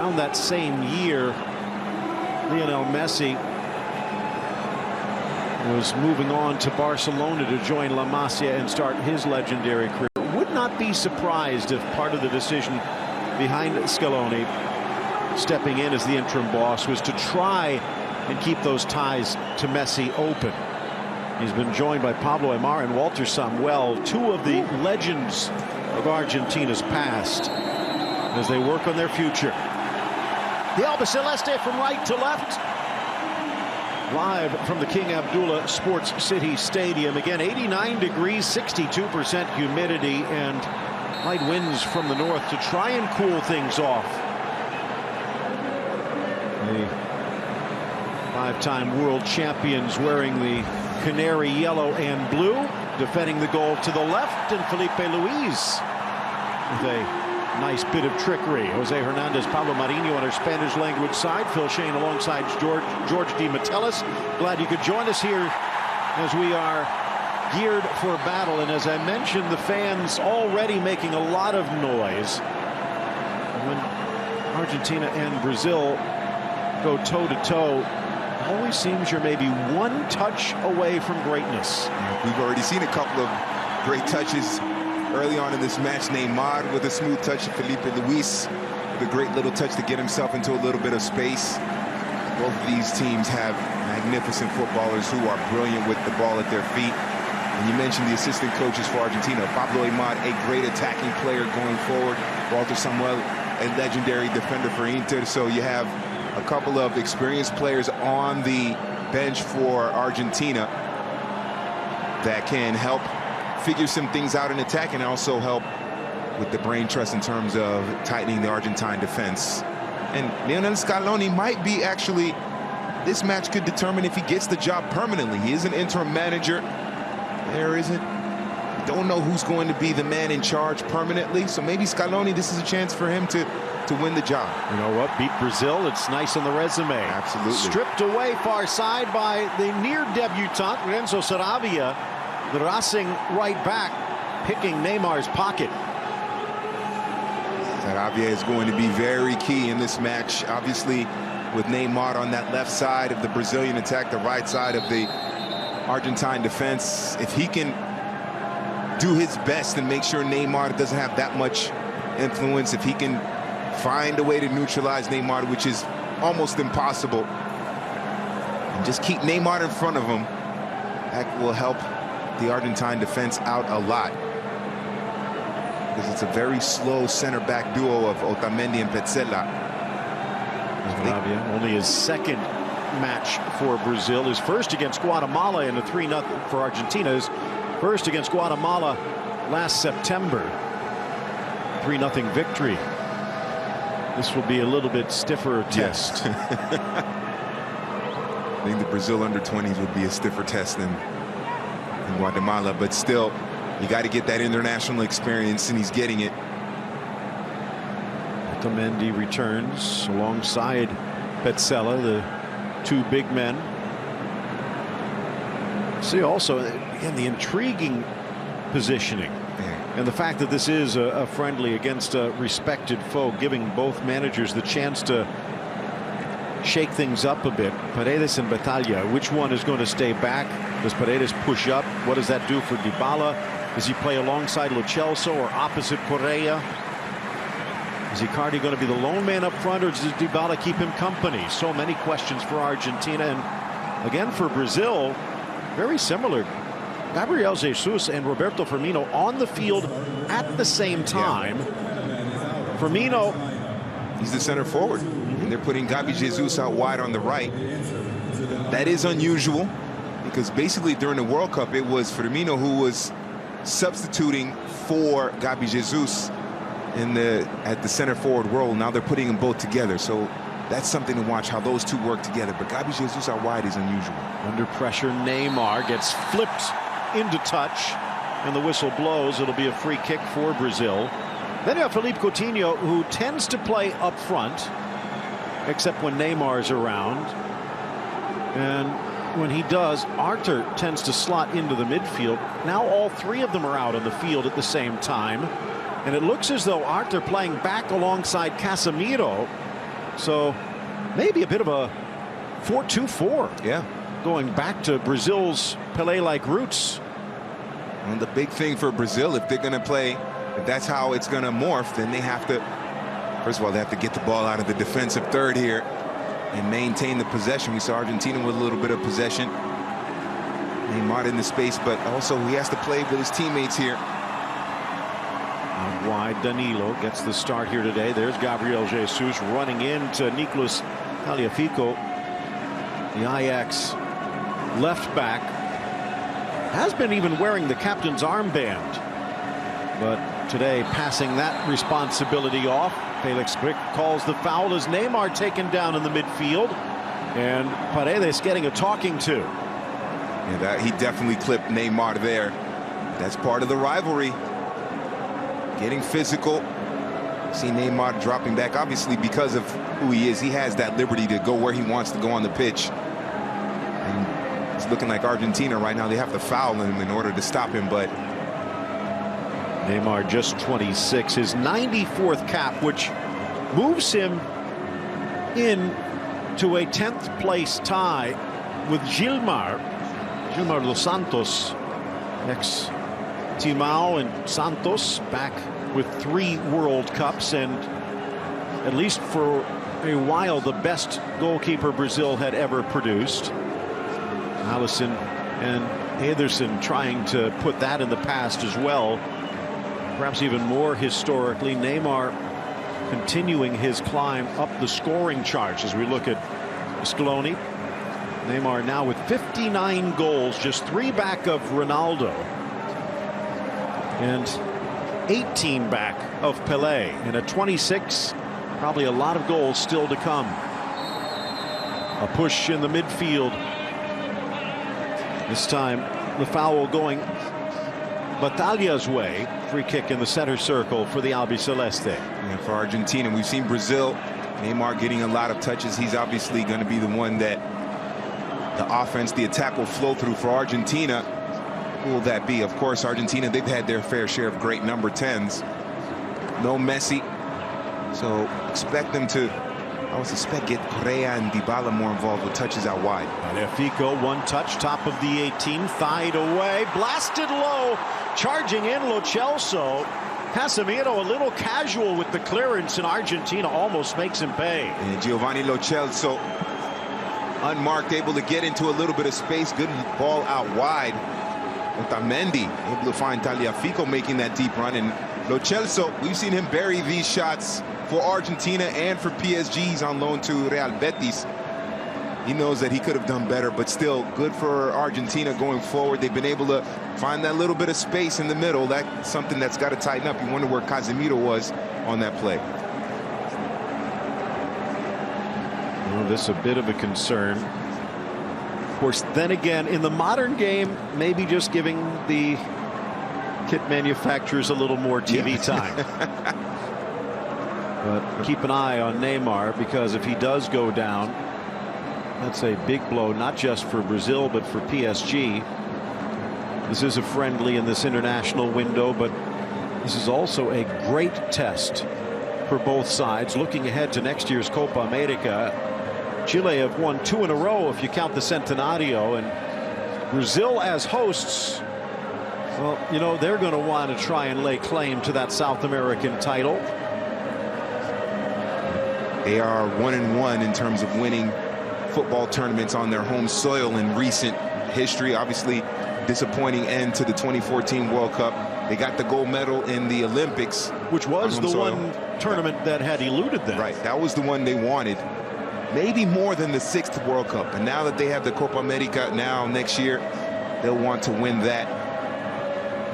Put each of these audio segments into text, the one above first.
Around that same year, Lionel Messi was moving on to Barcelona to join La Masia and start his legendary career. Would not be surprised if part of the decision behind Scaloni stepping in as the interim boss was to try and keep those ties to Messi open. He's been joined by Pablo Aimar and Walter Samuel, two of the legends of Argentina's past, as they work on their future. The Albiceleste from right to left. Live from the King Abdullah Sports City Stadium. Again, 89 degrees, 62% humidity, and light winds from the north to try and cool things off. The five-time world champions wearing the canary yellow and blue, defending the goal to the left, and Felipe Luis with a nice bit of trickery. Jose Hernandez, Pablo Marinho on our Spanish language side. Phil Shane alongside George D. Metellus. Glad you could join us here as we are geared for battle. And as I mentioned, the fans already making a lot of noise when Argentina and Brazil go toe-to-toe. Always seems you're maybe one touch away from greatness. We've already seen a couple of great touches early on in this match. Neymar with a smooth touch, Felipe Luis with a great little touch to get himself into a little bit of space. Both of these teams have magnificent footballers who are brilliant with the ball at their feet. And you mentioned the assistant coaches for Argentina. Pablo Aimar, a great attacking player going forward. Walter Samuel, a legendary defender for Inter. So you have a couple of experienced players on the bench for Argentina that can help figure some things out in attack and also help with the brain trust in terms of tightening the Argentine defense. And Lionel Scaloni might be actually, this match could determine if he gets the job permanently. He is an interim manager. Don't know who's going to be the man in charge permanently. So maybe Scaloni, this is a chance for him to win the job. You know what? Beat Brazil. It's nice on the resume. Absolutely. Stripped away far side by the near debutant, Renzo Sarabia. The Racing right back picking Neymar's pocket. Sarabia is going to be very key in this match. Obviously, with Neymar on that left side of the Brazilian attack, the right side of the Argentine defense, if he can do his best and make sure Neymar doesn't have that much influence, if he can find a way to neutralize Neymar, which is almost impossible, and just keep Neymar in front of him, that will help the Argentine defense out a lot, because it's a very slow center back duo of Otamendi and Petzela. Only his second match for Brazil, his first against Guatemala in a 3-0 for Argentina. His first against Guatemala last September, 3-0 victory. This will be a little bit stiffer test. Yes. I think the Brazil under-20s would be a stiffer test than Guatemala, but still, you got to get that international experience, and he's getting it. Otamendi returns alongside Petzela, the two big men. See also, again, the intriguing positioning. And the fact that this is a friendly against a respected foe, giving both managers the chance to shake things up a bit. Paredes and Batalla, which one is going to stay back? Does Paredes push up? What does that do for Dybala? Does he play alongside Lo Celso or opposite Correa? Is Icardi going to be the lone man up front, or does Dybala keep him company? So many questions for Argentina. And again, for Brazil, very similar. Gabriel Jesus and Roberto Firmino on the field at the same time. Yeah. Firmino, he's the center forward, and they're putting Gabi Jesus out wide on the right. That is unusual, because basically during the World Cup, it was Firmino who was substituting for Gabi Jesus at the center forward role. Now they're putting them both together, so that's something to watch, how those two work together. But Gabi Jesus out wide is unusual. Under pressure, Neymar gets flipped into touch, and the whistle blows. It'll be a free kick for Brazil. Then you have Philippe Coutinho, who tends to play up front, except when Neymar's around. And when he does, Arthur tends to slot into the midfield. Now all three of them are out on the field at the same time. And it looks as though Arthur playing back alongside Casemiro So maybe a bit of a 4-2-4. Yeah. Going back to Brazil's Pelé-like roots. And the big thing for Brazil, if they're going to play, if that's how it's going to morph, then they have to, first of all, they have to get the ball out of the defensive third here and maintain the possession. We saw Argentina with a little bit of possession. Neymar in the space, but also he has to play with his teammates here. Out wide, Danilo gets the start here today. There's Gabriel Jesus running into Nicolas Tagliafico. The Ajax left back has been even wearing the captain's armband, but today passing that responsibility off. Felix Quick calls the foul as Neymar taken down in the midfield, and Paredes getting a talking to. Yeah, he definitely clipped Neymar there. That's part of the rivalry. Getting physical. See Neymar dropping back, obviously because of who he is. He has that liberty to go where he wants to go on the pitch. And it's looking like Argentina right now, they have to foul him in order to stop him, but Neymar just 26, his 94th cap, which moves him in to a 10th place tie with Gilmar dos Santos, ex-Timao and Santos, back with 3 World Cups, and at least for a while the best goalkeeper Brazil had ever produced. Alisson and Ederson trying to put that in the past as well. Perhaps even more historically, Neymar continuing his climb up the scoring charts as we look at Scaloni. Neymar now with 59 goals, just 3 back of Ronaldo, and 18 back of Pelé, and at 26, probably a lot of goals still to come. A push in the midfield. This time the foul going Batalha's way. Free kick in the center circle for the Albiceleste. And for Argentina, we've seen Brazil, Neymar getting a lot of touches. He's obviously going to be the one that the offense, the attack will flow through. For Argentina, who will that be? Of course, Argentina, they've had their fair share of great number 10s. No Messi. So expect them to, I would suspect, get Correa and Dybala more involved with touches out wide. Tagliafico, one touch, top of the 18, thied away, blasted low, charging in Lo Celso. Casemiro a little casual with the clearance, and Argentina almost makes him pay. And Giovanni Lo Celso, unmarked, able to get into a little bit of space. Good ball out wide. Otamendi able to find Tagliafico making that deep run. And Lo Celso, we've seen him bury these shots for Argentina and for PSG. He's on loan to Real Betis. He knows that he could have done better, but still good for Argentina going forward. They've been able to find that little bit of space in the middle. That's something that's got to tighten up. You wonder where Casemiro was on that play. Well, this is a bit of a concern. Of course, then again, in the modern game, maybe just giving the kit manufacturers a little more TV time. But keep an eye on Neymar, because if he does go down, that's a big blow, not just for Brazil, but for PSG. This is a friendly in this international window, but this is also a great test for both sides. Looking ahead to next year's Copa America, Chile have won 2 in a row if you count the Centenario, and Brazil as hosts, well, you know, they're going to want to try and lay claim to that South American title. They are 1-1 in terms of winning football tournaments on their home soil in recent history. Obviously, disappointing end to the 2014 World Cup. They got the gold medal in the Olympics, which was the one tournament that had eluded them. Right, that was the one they wanted. Maybe more than the 6th World Cup. And now that they have the Copa America now next year, they'll want to win that,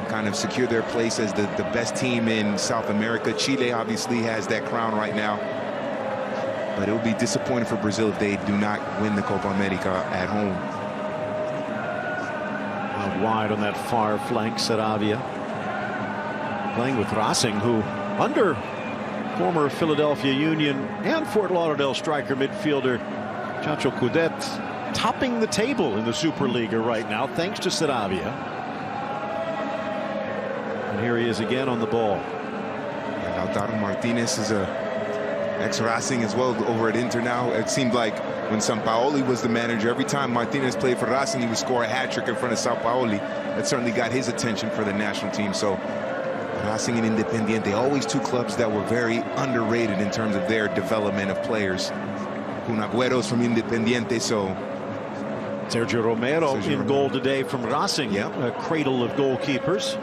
kind of secure their place as the best team in South America. Chile obviously has that crown right now. But it will be disappointing for Brazil if they do not win the Copa America at home. Out wide on that far flank, Saravia. Playing with Racing, who under former Philadelphia Union and Fort Lauderdale striker midfielder Chacho Coudet topping the table in the Superliga right now, thanks to Saravia. And here he is again on the ball. And Lautaro Martinez is a ex-Racing as well, over at Inter now. It seemed like when Sampaoli was the manager, every time Martinez played for Racing, he would score a hat-trick in front of Sampaoli. That certainly got his attention for the national team. So Racing and Independiente, always two clubs that were very underrated in terms of their development of players. Kun Agüero's from Independiente, so Sergio Romero in goal today from Racing, a cradle of goalkeepers.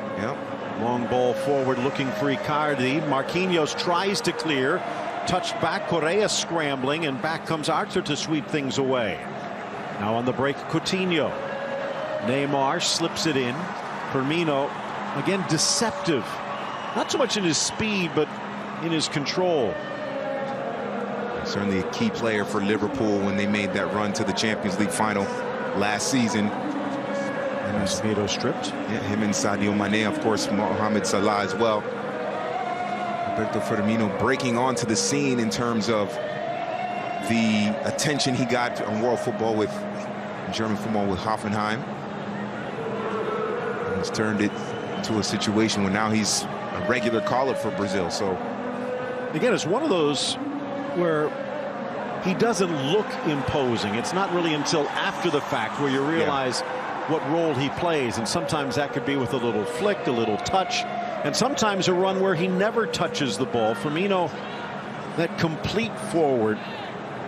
Long ball forward looking for Icardi. Marquinhos tries to clear. Touched back, Correa scrambling, and back comes Arthur to sweep things away. Now on the break, Coutinho. Neymar slips it in. Firmino, again, deceptive. Not so much in his speed, but in his control. Certainly a key player for Liverpool when they made that run to the Champions League final last season. And Casemiro stripped. Yeah, him and Sadio Mane, of course, Mohamed Salah as well. Roberto Firmino breaking onto the scene in terms of the attention he got on world football with German football with Hoffenheim. And he's turned it into a situation where now he's a regular call-up for Brazil. So again, it's one of those where he doesn't look imposing. It's not really until after the fact where you realize what role he plays, and sometimes that could be with a little flick, a little touch, and sometimes a run where he never touches the ball. Firmino, that complete forward,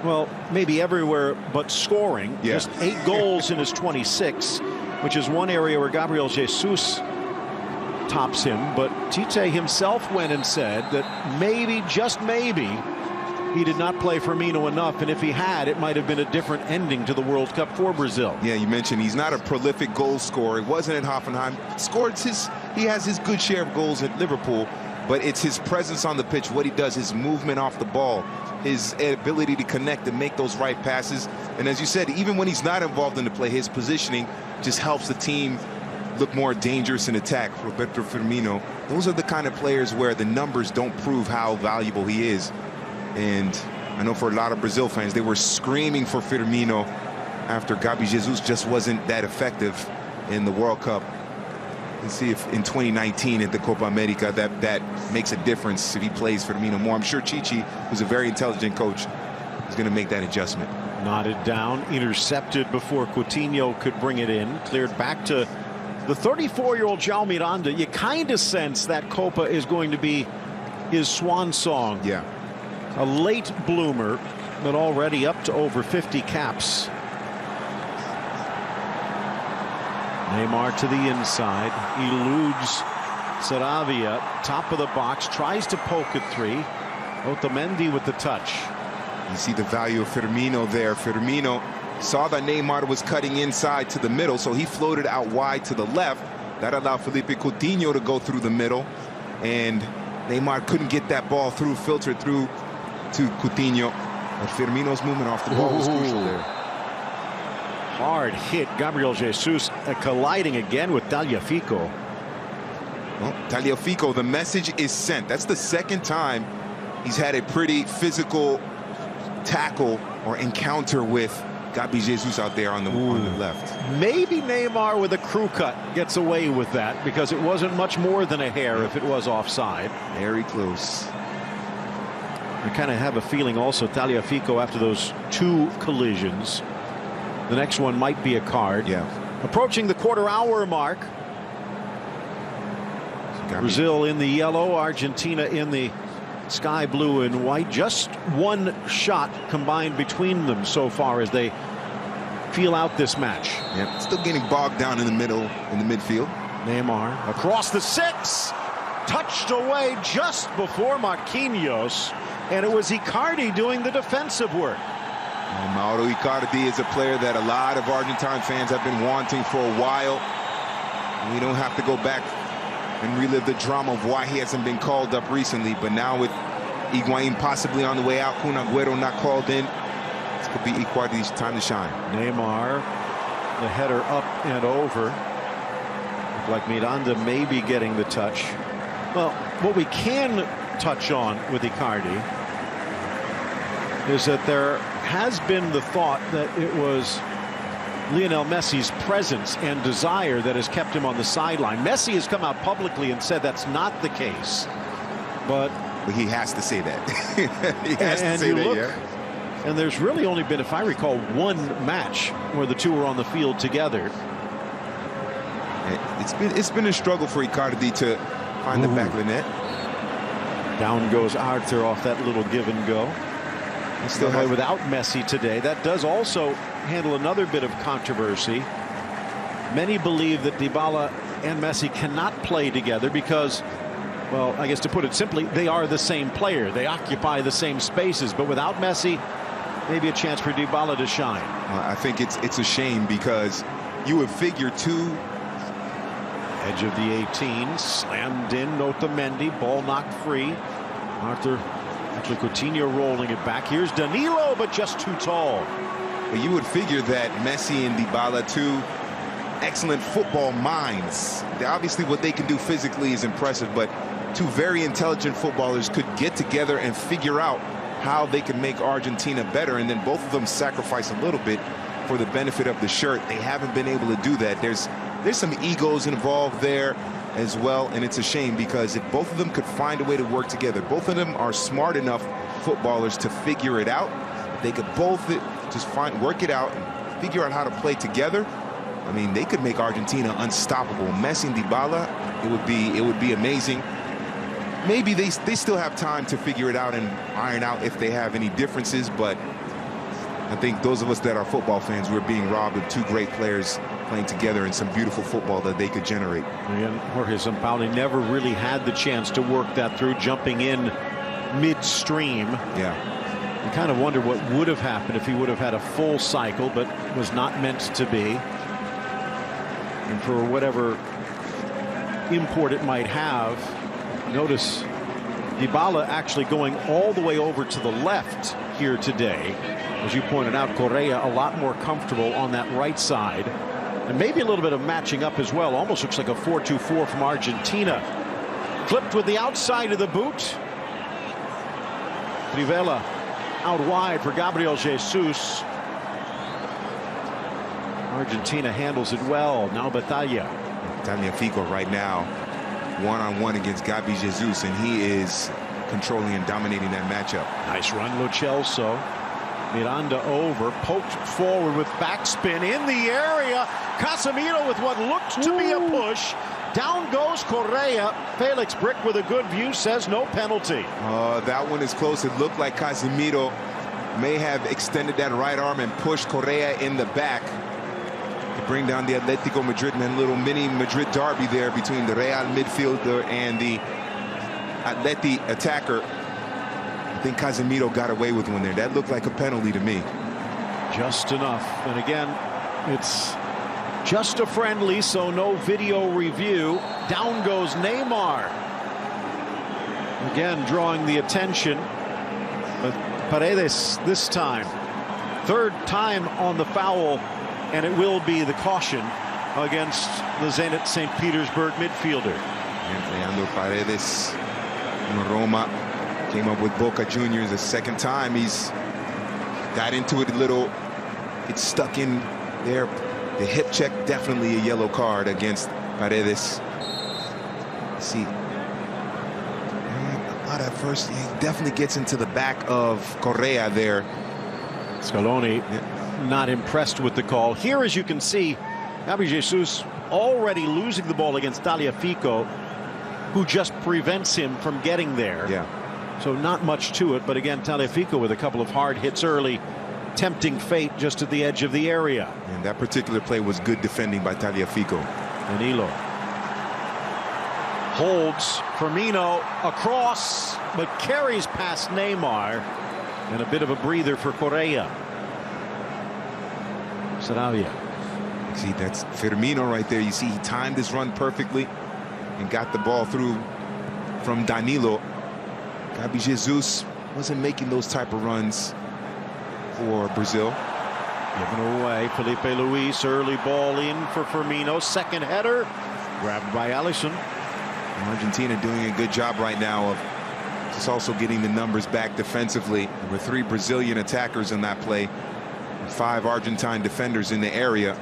well, maybe everywhere but scoring. Just 8 goals in his 26, which is one area where Gabriel Jesus tops him. But Tite himself went and said that maybe, just maybe, he did not play Firmino enough, and if he had, it might have been a different ending to the World Cup for Brazil. Yeah, you mentioned he's not a prolific goal scorer. It wasn't at Hoffenheim. He has his good share of goals at Liverpool, but it's his presence on the pitch, what he does, his movement off the ball, his ability to connect and make those right passes. And as you said, even when he's not involved in the play, his positioning just helps the team look more dangerous in attack. Roberto Firmino, those are the kind of players where the numbers don't prove how valuable he is. And I know for a lot of Brazil fans, they were screaming for Firmino after Gabi Jesus just wasn't that effective in the World Cup. And see if in 2019 at the Copa America that makes a difference if he plays Firmino more. I'm sure Chichi, who's a very intelligent coach, is going to make that adjustment. Nodded down, intercepted before Coutinho could bring it in. Cleared back to the 34-year-old João Miranda. You kind of sense that Copa is going to be his swan song. A late bloomer, but already up to over 50 caps. Neymar to the inside, eludes Saravia, top of the box, tries to poke it 3. Otamendi with the touch. You see the value of Firmino there. Firmino saw that Neymar was cutting inside to the middle, so he floated out wide to the left. That allowed Felipe Coutinho to go through the middle, and Neymar couldn't get that ball through, filtered through to Coutinho. But Firmino's movement off the ball was crucial there. Hard hit. Gabriel Jesus colliding again with Tagliafico. Well, Tagliafico, the message is sent. That's the second time he's had a pretty physical tackle or encounter with Gabi Jesus out there on the left. Maybe Neymar with a crew cut gets away with that, because it wasn't much more than a hair if it was offside. Very close. I kind of have a feeling also Tagliafico, after those 2 collisions, the next one might be a card. Approaching the quarter-hour mark. Brazil in the yellow, Argentina in the sky blue and white. Just 1 shot combined between them so far as they feel out this match. Still getting bogged down in the middle, in the midfield. Neymar across the 6, touched away just before Marquinhos, and it was Icardi doing the defensive work. Mauro Icardi is a player that a lot of Argentine fans have been wanting for a while. We don't have to go back and relive the drama of why he hasn't been called up recently, but now with Higuaín possibly on the way out, Kun Agüero not called in, this could be Icardi's time to shine. Neymar, the header up and over. Looked like Miranda may be getting the touch. Well, what we can touch on with Icardi is that there has been the thought that it was Lionel Messi's presence and desire that has kept him on the sideline. Messi has come out publicly and said that's not the case. But But he has to say that. He has to say that, yeah. And there's really only been, if I recall, one match where the two were on the field together. It's been a struggle for Icardi to find the back of the net. Down goes Arthur off that little give and go. He still has without Messi today. That does also handle another bit of controversy. Many believe that Dybala and Messi cannot play together because, well, I guess to put it simply, they are the same player. They occupy the same spaces. But without Messi, maybe a chance for Dybala to shine. I think it's a shame because you would figure two. Edge of the 18, slammed in, Otamendi, ball knocked free. Arthur, actually Coutinho rolling it back. Here's Danilo, but just too tall. But you would figure that Messi and Dybala, two excellent football minds. Obviously what they can do physically is impressive, but two very intelligent footballers could get together and figure out how they can make Argentina better, and then both of them sacrifice a little bit for the benefit of the shirt. They haven't been able to do that. There's some egos involved there as well, and it's a shame because if both of them could find a way to work together, both of them are smart enough footballers to figure it out. If they could both just work it out and figure out how to play together, I mean, they could make Argentina unstoppable. Messi and Dybala, it would be amazing. Maybe they still have time to figure it out and iron out if they have any differences, but I think those of us that are football fans, we're being robbed of two great players playing together and some beautiful football that they could generate. Again, Jorge Sampaoli never really had the chance to work that through, jumping in midstream. Yeah. You kind of wonder what would have happened if he would have had a full cycle, but was not meant to be. And for whatever import it might have, notice Dybala actually going all the way over to the left here today. As you pointed out, Correa a lot more comfortable on that right side. And maybe a little bit of matching up as well. Almost looks like a 4-2-4 from Argentina. Clipped with the outside of the boot. Rivera out wide for Gabriel Jesus. Argentina handles it well. Now Batalla. Tagliafico right now one-on-one against Gabi Jesus, and he is controlling and dominating that matchup. Nice run, Lo Celso. Miranda over, poked forward with backspin in the area. Casemiro with what looked to be a push. Down goes Correa. Felix Brick with a good view says no penalty. That one is close. It looked like Casemiro may have extended that right arm and pushed Correa in the back to bring down the Atletico Madrid, and a little mini Madrid derby there between the Real midfielder and the Atleti attacker. I think Casemiro got away with one there. That looked like a penalty to me. Just enough. And again, it's just a friendly, so no video review. Down goes Neymar. Again, drawing the attention. But Paredes this time. Third time on the foul, and it will be the caution against the Zenit St. Petersburg midfielder. And Leandro Paredes from Roma. Came up with Boca Juniors a second time. He's got into it a little. It's stuck in there. The hip check, definitely a yellow card against Paredes. Let's see. At first, he definitely gets into the back of Correa there. Scaloni not impressed with the call. Here, as you can see, Gabi Jesus already losing the ball against Tagliafico, who just prevents him from getting there. Yeah. So not much to it, but again, Tagliafico with a couple of hard hits early, tempting fate just at the edge of the area. And that particular play was good defending by Tagliafico. Danilo holds Firmino across, but carries past Neymar, and a bit of a breather for Correa. Sarabia. See, that's Firmino right there. You see, he timed his run perfectly and got the ball through from Danilo. Gabi Jesus wasn't making those type of runs for Brazil. Given away, Felipe Luis, early ball in for Firmino. Second header, grabbed by Alisson. Argentina doing a good job right now of just also getting the numbers back defensively. There were 3 Brazilian attackers in that play, and 5 Argentine defenders in the area.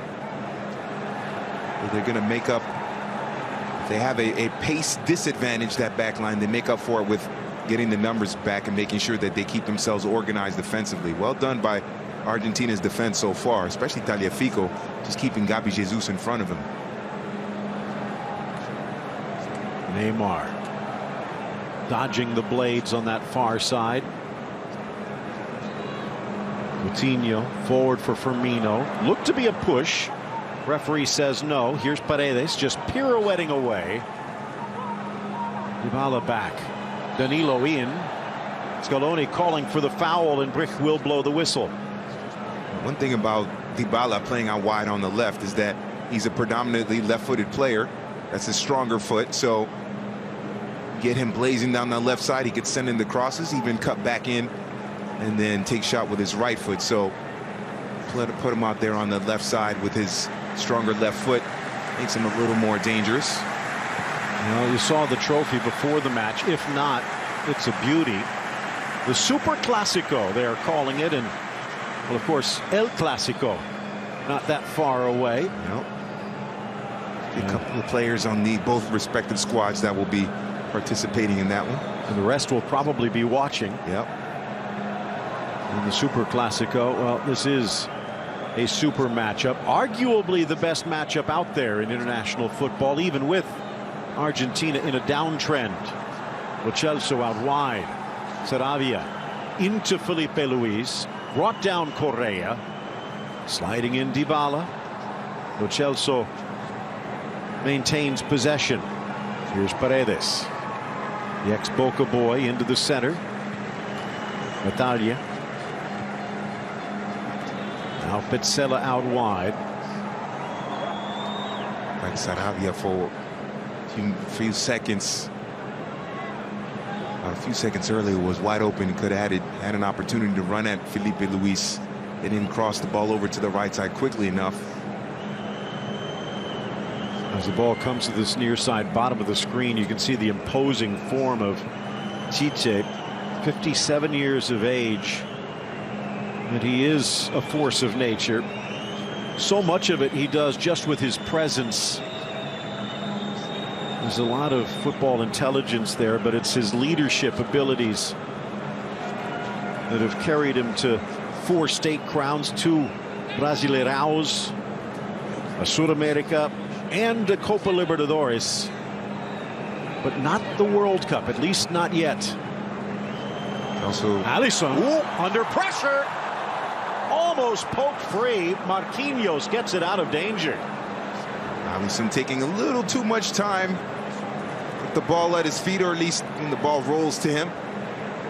But they're going to make up. If they have a pace disadvantage, that back line, they make up for it with getting the numbers back and making sure that they keep themselves organized defensively. Well done by Argentina's defense so far, especially Tagliafico, just keeping Gabi Jesus in front of him. Neymar dodging the blades on that far side. Coutinho forward for Firmino. Looked to be a push. Referee says no. Here's Paredes just pirouetting away. Dybala back. Danilo in. Scaloni calling for the foul, and Brich will blow the whistle. One thing about Dybala playing out wide on the left is that he's a predominantly left-footed player. That's his stronger foot, so get him blazing down the left side. He could send in the crosses, even cut back in, and then take shot with his right foot. So put him out there on the left side with his stronger left foot. Makes him a little more dangerous. Well, you saw the trophy before the match. If not, it's a beauty. The Super Clasico, they are calling it, and well, of course, El Clasico, not that far away. Yep. A couple of players on both respective squads that will be participating in that one. And the rest will probably be watching. Yep. In the Super Clasico, well, this is a super matchup. Arguably the best matchup out there in international football, even with Argentina in a downtrend. Lo Celso out wide. Saravia into Felipe Luis. Brought down Correa. Sliding in Dybala. Lo Celso maintains possession. Here's Paredes. The ex-Boca boy into the center. Natalia. Now Petzela out wide. Like Saravia for a few seconds. A few seconds earlier was wide open. Could have had an opportunity to run at Felipe Luis. They didn't cross the ball over to the right side quickly enough. As the ball comes to this near side bottom of the screen, you can see the imposing form of Tite, 57 years of age, and he is a force of nature. So much of it he does just with his presence. There's a lot of football intelligence there, but it's his leadership abilities that have carried him to 4 state crowns, 2 Brasileiraos, a Sud-America, and a Copa Libertadores, but not the World Cup, at least not yet. Also, Alisson under pressure, almost poked free. Marquinhos gets it out of danger. Alisson taking a little too much time with the ball at his feet, or at least when the ball rolls to him.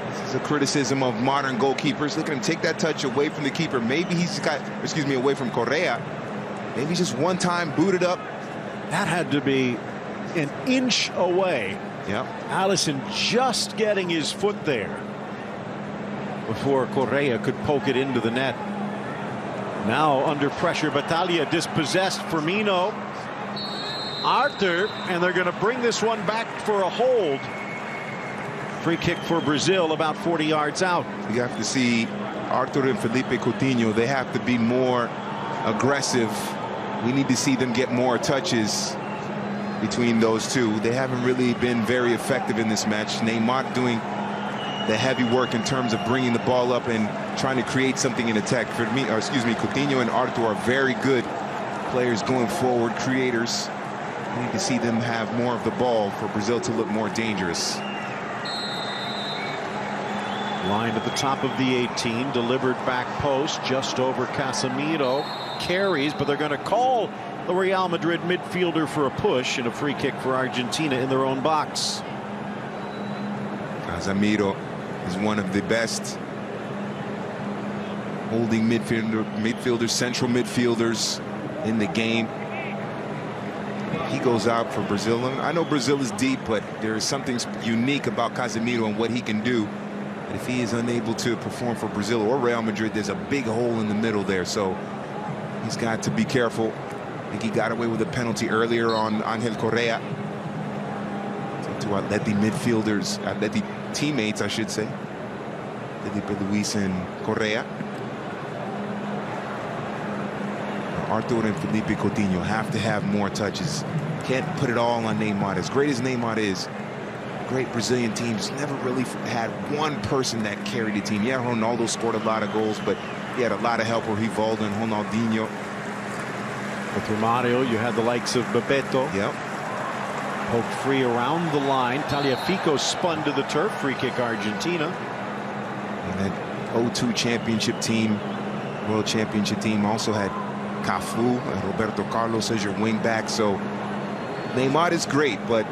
This is a criticism of modern goalkeepers. Look at him take that touch away from the keeper. Maybe he's got, away from Correa. Maybe just one time booted up. That had to be an inch away. Yep. Alisson just getting his foot there before Correa could poke it into the net. Now under pressure, Battaglia dispossessed. Firmino, Arthur, and they're going to bring this one back for a hold. Free kick for Brazil about 40 yards out. You have to see Arthur and Felipe Coutinho. They have to be more aggressive. We need to see them get more touches between those two. They haven't really been very effective in this match. Neymar doing the heavy work in terms of bringing the ball up and trying to create something in attack. Coutinho and Arthur are very good players going forward, creators. We need to see them have more of the ball for Brazil to look more dangerous. Line at the top of the 18, delivered back post just over Casemiro. Carries, but they're going to call the Real Madrid midfielder for a push, and a free kick for Argentina in their own box. Casemiro is one of the best holding midfielders, central midfielders in the game. He goes out for Brazil. I know Brazil is deep, but there is something unique about Casemiro and what he can do. And if he is unable to perform for Brazil or Real Madrid, there's a big hole in the middle there. So he's got to be careful. I think he got away with a penalty earlier on Angel Correa. To Atleti midfielders, Atleti teammates, I should say. Felipe Luis and Correa. Arthur and Felipe Coutinho have to have more touches. Can't put it all on Neymar. As great as Neymar is, great Brazilian teams never really had one person that carried the team. Yeah, Ronaldo scored a lot of goals, but he had a lot of help, Rivaldo and Ronaldinho. With Romario, you had the likes of Bebeto. Yep. Poked free around the line. Tagliafico spun to the turf. Free kick Argentina. And that 0-2 championship team, world championship team, also had Cafu and Roberto Carlos as your wing back. So Neymar is great, but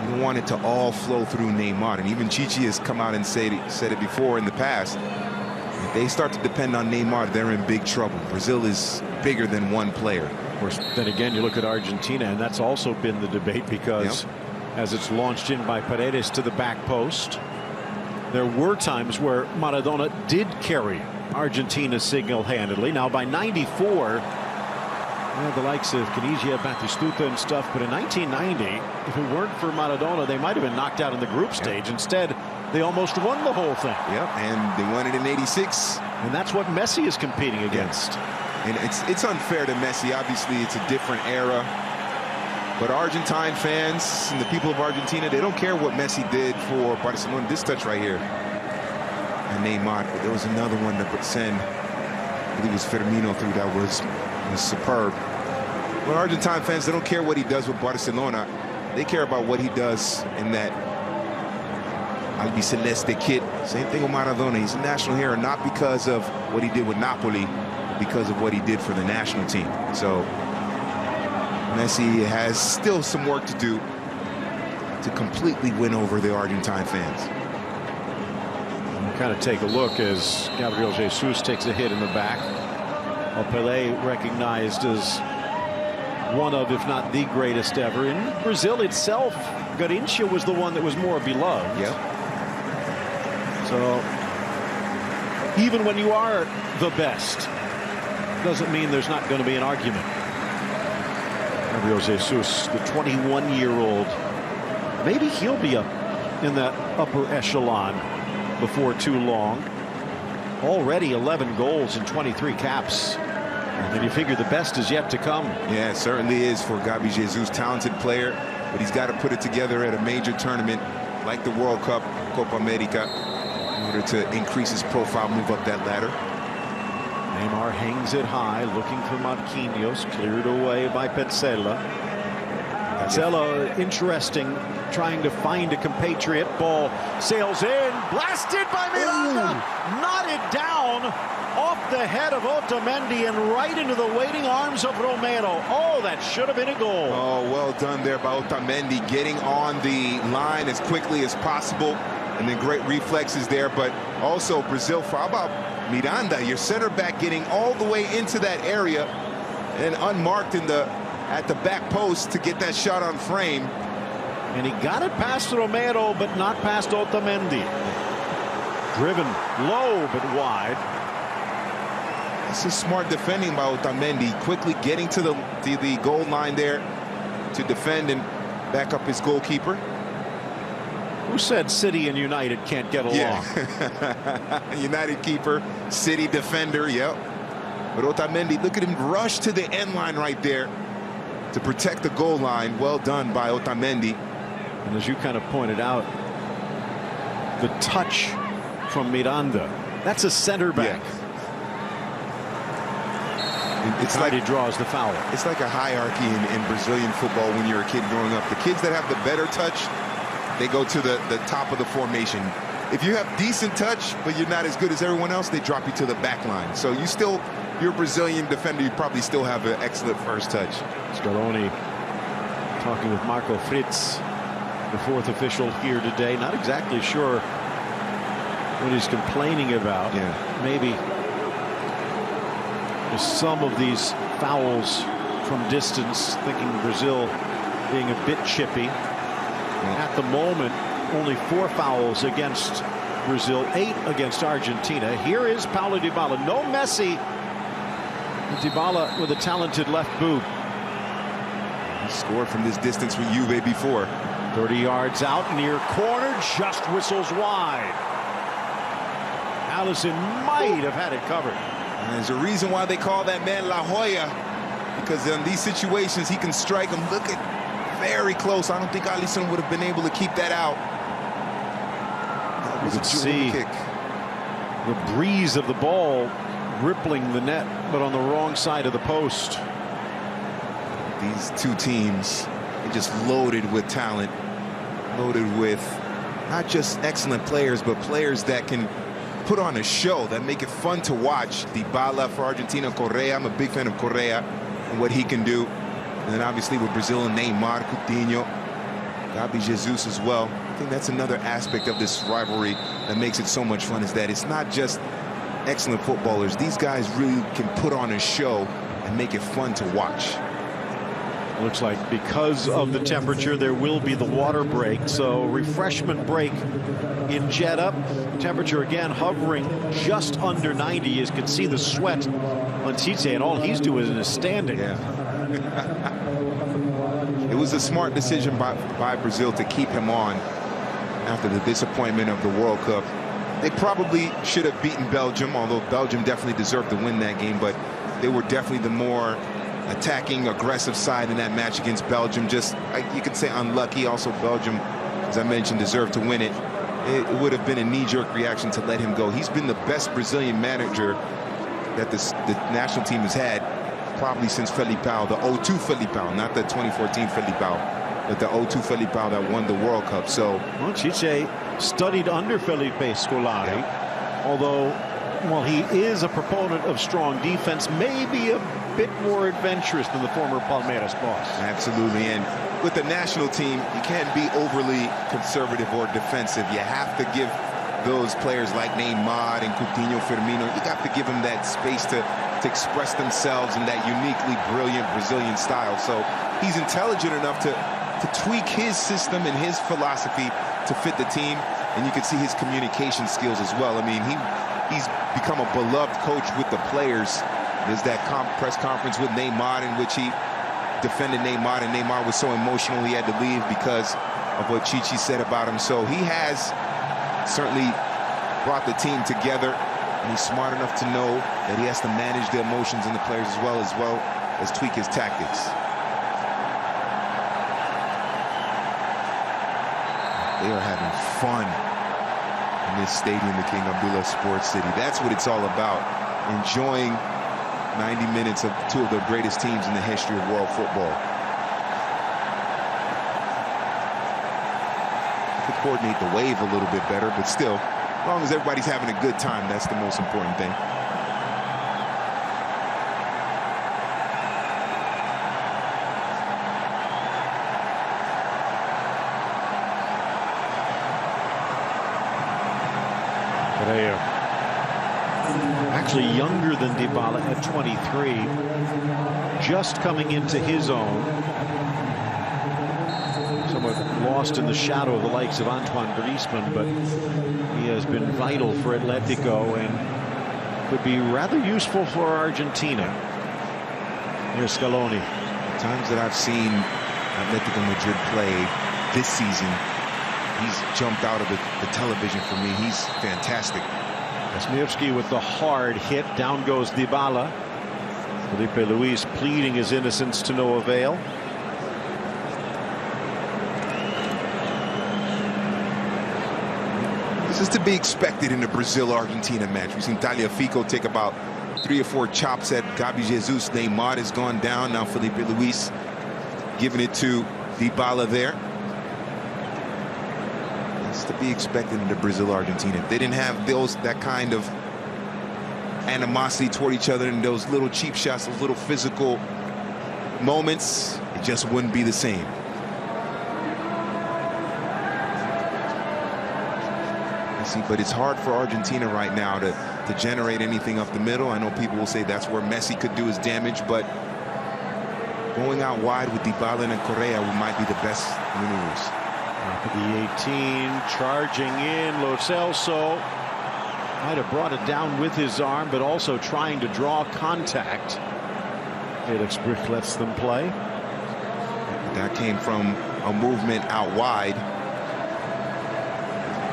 you don't want it to all flow through Neymar. And even Chichi has come out and said it before in the past. If they start to depend on Neymar, they're in big trouble. Brazil is bigger than one player. Of course, then again, you look at Argentina, and that's also been the debate because as it's launched in by Paredes to the back post, there were times where Maradona did carry Argentina single-handedly. Now, by 94, the likes of Caniggia, Batistuta and stuff, but in 1990, if it weren't for Maradona, they might have been knocked out in the group stage. Instead, they almost won the whole thing. Yep, and they won it in '86. And that's what Messi is competing against. And it's unfair to Messi. Obviously, it's a different era. But Argentine fans and the people of Argentina, they don't care what Messi did for Barcelona. This touch right here. And Neymar. But there was another one that would send, I believe it was Firmino through, that was superb. But Argentine fans, they don't care what he does with Barcelona. They care about what he does in that Albiceleste kit. Same thing with Maradona. He's a national hero, not because of what he did with Napoli, because of what he did for the national team. So Messi has still some work to do to completely win over the Argentine fans. And kind of take a look as Gabriel Jesus takes a hit in the back. Pelé recognized as one of, if not the greatest ever. In Brazil itself, Garrincha was the one that was more beloved. Yep. So even when you are the best, doesn't mean there's not going to be an argument. Gabriel Jesus, the 21-year-old, maybe he'll be up in that upper echelon before too long. Already 11 goals and 23 caps. And you figure the best is yet to come. Yeah, it certainly is for Gabi Jesus. Talented player, but he's got to put it together at a major tournament like the World Cup, Copa America, in order to increase his profile, move up that ladder. Neymar hangs it high, looking for Marquinhos, cleared away by Petzela. Petzela, interesting, trying to find a compatriot. Ball sails in, blasted by Miranda, knotted down off the head of Otamendi and right into the waiting arms of Romero. Oh, that should have been a goal. Oh, well done there by Otamendi, getting on the line as quickly as possible, and then great reflexes there. But also Brazil, how about Miranda, your center back, getting all the way into that area and unmarked at the back post to get that shot on frame. And he got it past Romero, but not past Otamendi. Driven low, but wide. This is smart defending by Otamendi, quickly getting to the goal line there to defend and back up his goalkeeper. Who said City and United can't get along? Yeah. United keeper, City defender, yep. But Otamendi, look at him rush to the end line right there to protect the goal line. Well done by Otamendi. And as you kind of pointed out, the touch from Miranda, that's a center back. Yeah. It's like like he draws the foul. It's like a hierarchy in Brazilian football when you're a kid growing up. The kids that have the better touch, they go to the top of the formation. If you have decent touch, but you're not as good as everyone else, they drop you to the back line. So you're a Brazilian defender, you probably still have an excellent first touch. Scaloni talking with Marco Fritz, the fourth official here today. Not exactly sure what he's complaining about. Yeah. Maybe some of these fouls from distance, thinking Brazil being a bit chippy. At the moment, only 4 fouls against Brazil, 8 against Argentina. Here is Paulo Dybala. No Messi. Dybala with a talented left boot. He scored from this distance with Juve before. 30 yards out, near corner, just whistles wide. Allison might have had it covered. And there's a reason why they call that man La Joya, because in these situations he can strike him. Look at, very close. I don't think Alisson would have been able to keep that out. You can see the breeze of the ball rippling the net, but on the wrong side of the post. These two teams are just loaded with talent, loaded with not just excellent players, but players that can put on a show, that make it fun to watch. Dybala for Argentina, Correa. I'm a big fan of Correa and what he can do. And then obviously with Brazil and Neymar, Coutinho, Gabi Jesus as well. I think that's another aspect of this rivalry that makes it so much fun, is that it's not just excellent footballers. These guys really can put on a show and make it fun to watch. Looks like because of the temperature, there will be the water break. So refreshment break in Jeddah. Temperature again hovering just under 90. You can see the sweat on Tite, and all he's doing is standing. Yeah. It was a smart decision by Brazil to keep him on after the disappointment of the World Cup. They probably should have beaten Belgium, although Belgium definitely deserved to win that game, but they were definitely the more attacking, aggressive side in that match against Belgium. Just, you could say, unlucky. Also, Belgium, as I mentioned, deserved to win it. It would have been a knee-jerk reaction to let him go. He's been the best Brazilian manager that the national team has had probably since Felipao, the 02 Felipao, not the 2014 Felipao, but the 02 Felipao that won the World Cup. So, well, Chiche studied under Felipe Scolari, although while he is a proponent of strong defense, maybe a bit more adventurous than the former Palmeiras boss. Absolutely, and with the national team, you can't be overly conservative or defensive. You have to give those players like Neymar and Coutinho, Firmino, you have to give them that space to express themselves in that uniquely brilliant Brazilian style. So he's intelligent enough to tweak his system and his philosophy to fit the team, and you can see his communication skills as well. I mean, he's become a beloved coach with the players. There's that press conference with Neymar in which he defended Neymar, and Neymar was so emotional he had to leave because of what Chichi said about him. So he has certainly brought the team together, and he's smart enough to know that he has to manage the emotions in the players as well as tweak his tactics. They are having fun in this stadium, the King Abdullah Sports City. That's what it's all about, enjoying 90 minutes of two of the greatest teams in the history of world football. You could coordinate the wave a little bit better, but still, as long as everybody's having a good time, that's the most important thing. Actually younger than Dybala at 23, just coming into his own, somewhat lost in the shadow of the likes of Antoine Griezmann, but he has been vital for Atletico and could be rather useful for Argentina. Here's Scaloni. The times that I've seen Atletico Madrid play this season, he's jumped out of the television for me. He's fantastic. Wisniewski with the hard hit. Down goes Dybala. Felipe Luis pleading his innocence to no avail. This is to be expected in the Brazil-Argentina match. We've seen Tagliafico take about 3 or 4 chops at Gabi Jesus. Neymar has gone down. Now Felipe Luis giving it to Dybala there. To be expected in the Brazil-Argentina. If they didn't have that kind of animosity toward each other and those little cheap shots, those little physical moments, it just wouldn't be the same. See, but it's hard for Argentina right now to generate anything up the middle. I know people will say that's where Messi could do his damage, but going out wide with Dybala and Correa might be the best maneuvers. Top of the 18, charging in. Lo Celso might have brought it down with his arm, but also trying to draw contact. Felix Brich lets them play. That came from a movement out wide.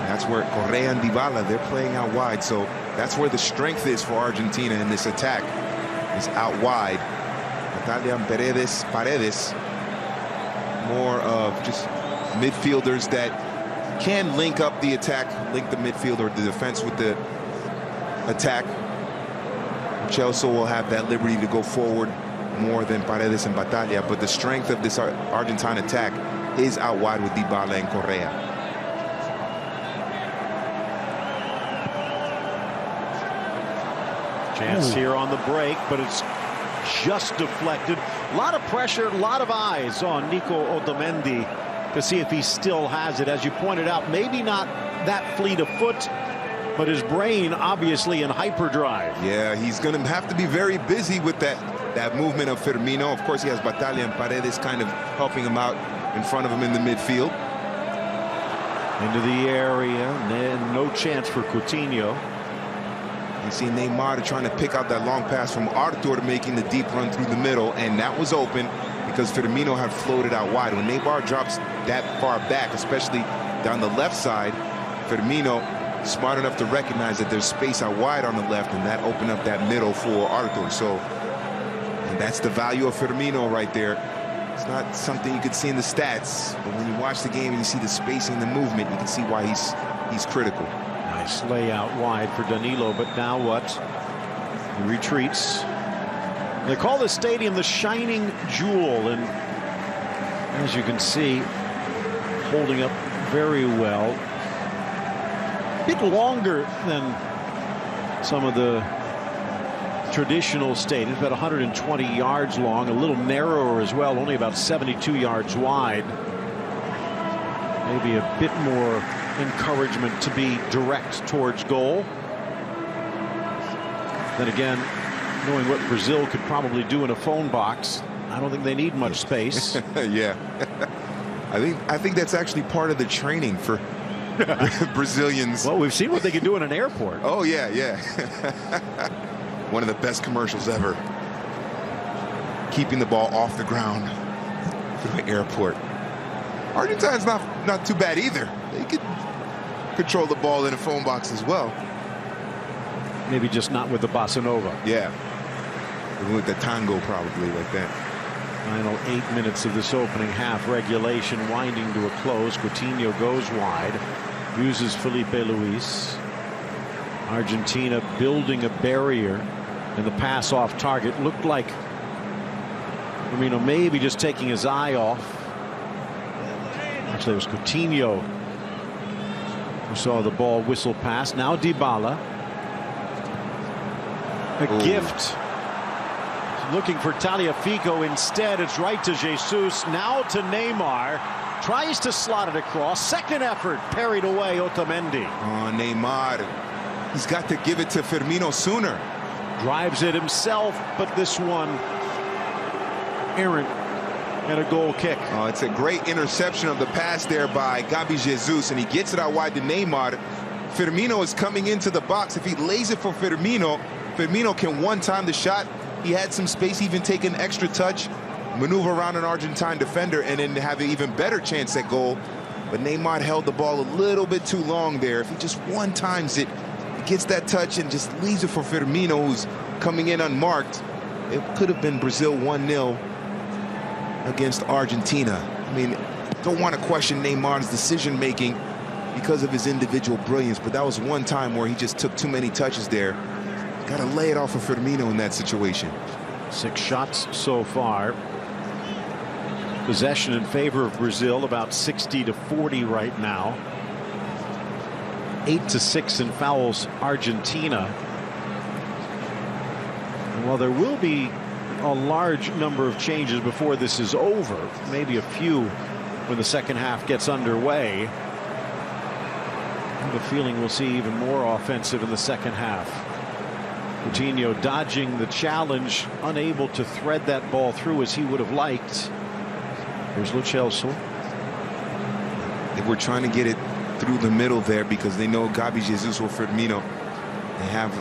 That's where Correa and Dybala, they're playing out wide. So that's where the strength is for Argentina in this attack, is out wide. Italian Paredes, more of just midfielders that can link up the attack, link the midfield or the defense with the attack. Chelsea will have that liberty to go forward more than Paredes and Batalla, but the strength of this Argentine attack is out wide with Dybala and Correa. Chance here on the break, but it's just deflected. A lot of pressure, a lot of eyes on Nico Otamendi to see if he still has it. As you pointed out, maybe not that fleet of foot, but his brain obviously in hyperdrive. Yeah, he's going to have to be very busy with that movement of Firmino. Of course, he has Batalla and Paredes kind of helping him out in front of him in the midfield. Into the area, and no chance for Coutinho. You see Neymar trying to pick out that long pass from Arthur, making the deep run through the middle, and that was open because Firmino had floated out wide. When Neymar drops that far back, especially down the left side, Firmino smart enough to recognize that there's space out wide on the left, and that opened up that middle for Arthur. So, and that's the value of Firmino right there. It's not something you could see in the stats, but when you watch the game and you see the spacing, the movement, you can see why he's critical. Nice layout wide for Danilo, but now what? He retreats. They call this stadium the Shining Jewel, and as you can see, holding up very well. A bit longer than some of the traditional stadiums, about 120 yards long, a little narrower as well, only about 72 yards wide. Maybe a bit more encouragement to be direct towards goal. Then again, knowing what Brazil could probably do in a phone box, I don't think they need much space. Yeah, I think that's actually part of the training for Brazilians. Well, we've seen what they can do in an airport. Oh yeah, yeah. One of the best commercials ever. Keeping the ball off the ground through the airport. Argentine's not too bad either. They could control the ball in a phone box as well. Maybe just not with the bossa nova. Yeah, with the tango probably like that. Final 8 minutes of this opening half, regulation winding to a close. Coutinho goes wide, uses Felipe Luis. Argentina building a barrier, and the pass off target looked like Firmino maybe just taking his eye off. Actually, it was Coutinho who saw the ball whistle past. Now Dybala. A gift. Looking for Tagliafico instead. It's right to Jesus. Now to Neymar. Tries to slot it across. Second effort. Parried away Otamendi. Oh, Neymar. He's got to give it to Firmino sooner. Drives it himself, but this one errant and a goal kick. Oh, it's a great interception of the pass there by Gabi Jesus, and he gets it out wide to Neymar. Firmino is coming into the box. If he lays it for Firmino, Firmino can one-time the shot. He had some space, even take an extra touch, maneuver around an Argentine defender, and then have an even better chance at goal. But Neymar held the ball a little bit too long there. If he just one-times it, gets that touch and just leaves it for Firmino, who's coming in unmarked, it could have been Brazil 1-0 against Argentina. I mean, don't want to question Neymar's decision-making because of his individual brilliance, but that was one time where he just took too many touches there. Got to lay it off of Firmino in that situation. 6 shots so far. Possession in favor of Brazil, about 60-40 right now. 8-6 in fouls Argentina. And while there will be a large number of changes before this is over, maybe a few when the second half gets underway, I have a feeling we'll see even more offensive in the second half. Coutinho dodging the challenge, unable to thread that ball through as he would have liked. Here's Lo Celso. They were trying to get it through the middle there because they know Gabi Jesus or Firmino, they have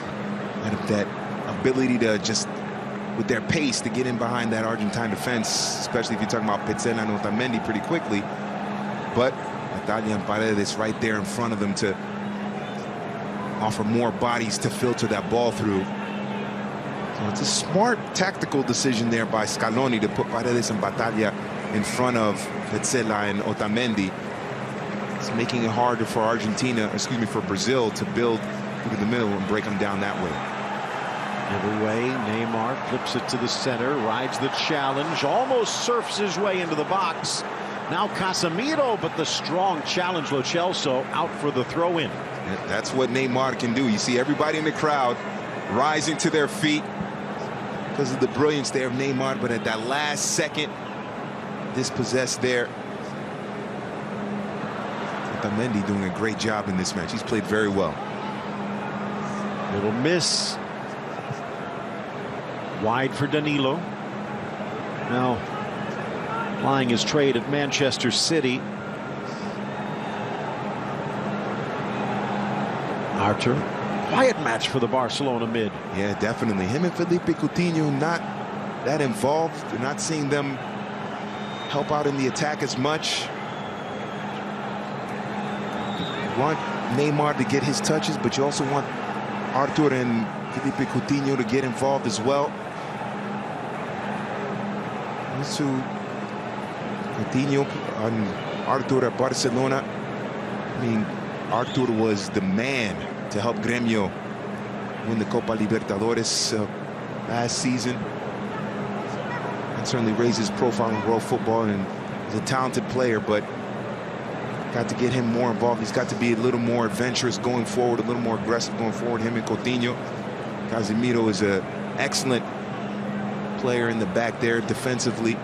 kind of that ability to just, with their pace, to get in behind that Argentine defense, especially if you're talking about Petzela and Otamendi pretty quickly. But Batalla and Paredes right there in front of them to offer more bodies to filter that ball through. So it's a smart tactical decision there by Scaloni to put Paredes and Batalla in front of Petzela and Otamendi. It's making it harder for for Brazil to build through the middle and break them down that way. Give away, Neymar flips it to the center, rides the challenge, almost surfs his way into the box. Now Casemiro, but the strong challenge, Lo Celso out for the throw-in. That's what Neymar can do. You see everybody in the crowd rising to their feet because of the brilliance there of Neymar, but at that last second, dispossessed there. Otamendi doing a great job in this match. He's played very well. Little miss. Wide for Danilo. Now plying his trade at Manchester City. Arthur. Quiet match for the Barcelona mid. Yeah, definitely. Him and Felipe Coutinho not that involved. You're not seeing them help out in the attack as much. You want Neymar to get his touches, but you also want Arthur and Felipe Coutinho to get involved as well. These two, Coutinho and Arthur at Barcelona. I mean, Arthur was the man to help Gremio win the Copa Libertadores last season. And certainly raised his profile in world football, and he's a talented player, but got to get him more involved. He's got to be a little more adventurous going forward, a little more aggressive going forward, him and Coutinho. Casemiro is an excellent player in the back there defensively,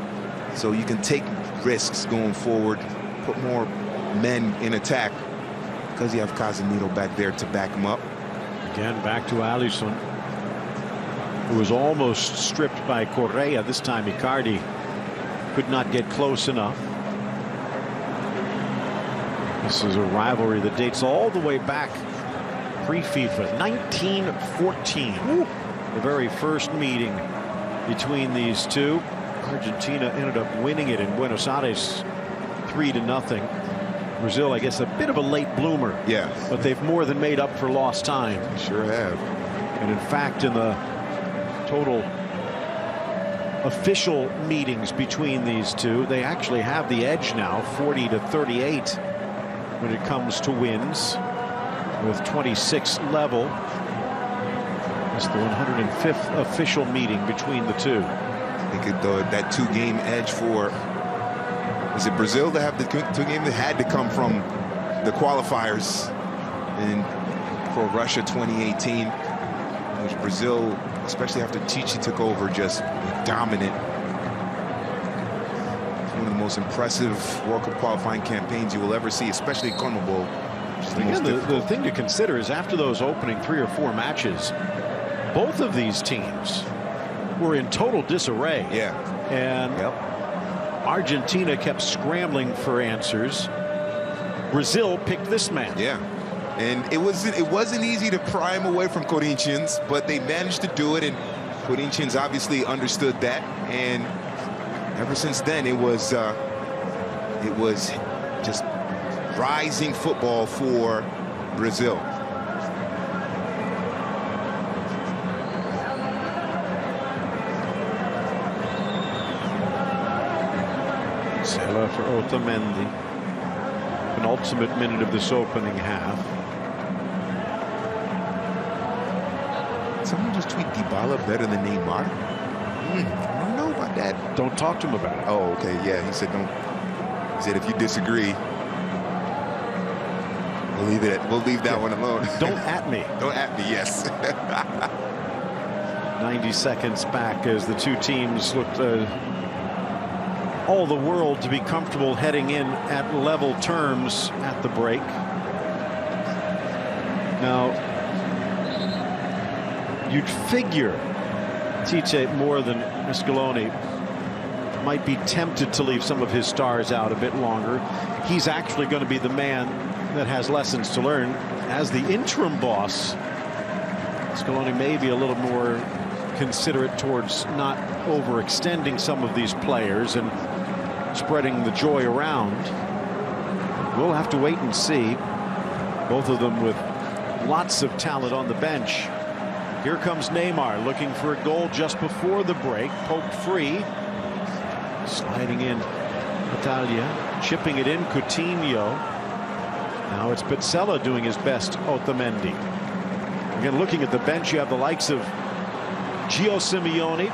so you can take risks going forward, put more men in attack because you have Casemiro back there to back him up. Again, back to Alisson, who was almost stripped by Correa. This time Icardi could not get close enough. This is a rivalry that dates all the way back pre-FIFA, 1914. The very first meeting between these two. Argentina ended up winning it in Buenos Aires 3-0. Brazil, I guess, a bit of a late bloomer. Yeah. But they've more than made up for lost time. Sure have. And in fact, in the total official meetings between these two, they actually have the edge now, 40-38, when it comes to wins, with 26 level. It's the 105th official meeting between the two. I think that two-game edge for, is it Brazil to have the two-game that had to come from the qualifiers in for Russia 2018, which Brazil, especially after Tite took over, just dominant. One of the most impressive World Cup qualifying campaigns you will ever see, especially CONMEBOL. Again, the thing to consider is after those opening 3 or 4 matches, both of these teams were in total disarray. Yeah. And Argentina kept scrambling for answers. Brazil picked this man. Yeah. And it wasn't easy to pry him away from Corinthians, but they managed to do it, and Corinthians obviously understood that, and ever since then it was just rising football for Brazil. Sela for Otamendi. Penultimate minute of this opening half. Someone just tweet Dybala better than Neymar. I don't know about that. Don't talk to him about it. Oh, okay. Yeah, he said don't. He said if you disagree, we'll leave that one alone. Don't at me. Don't at me. Yes. 90 seconds back as the two teams looked all the world to be comfortable heading in at level terms at the break. Now, you'd figure Tite, more than Scaloni, might be tempted to leave some of his stars out a bit longer. He's actually going to be the man that has lessons to learn. As the interim boss, Scaloni may be a little more considerate towards not overextending some of these players and spreading the joy around. We'll have to wait and see. Both of them with lots of talent on the bench. Here comes Neymar looking for a goal just before the break. Poked free. Sliding in Italia. Chipping it in Coutinho. Now it's Pizzella doing his best. Otamendi. Again, looking at the bench, you have the likes of Gio Simeone.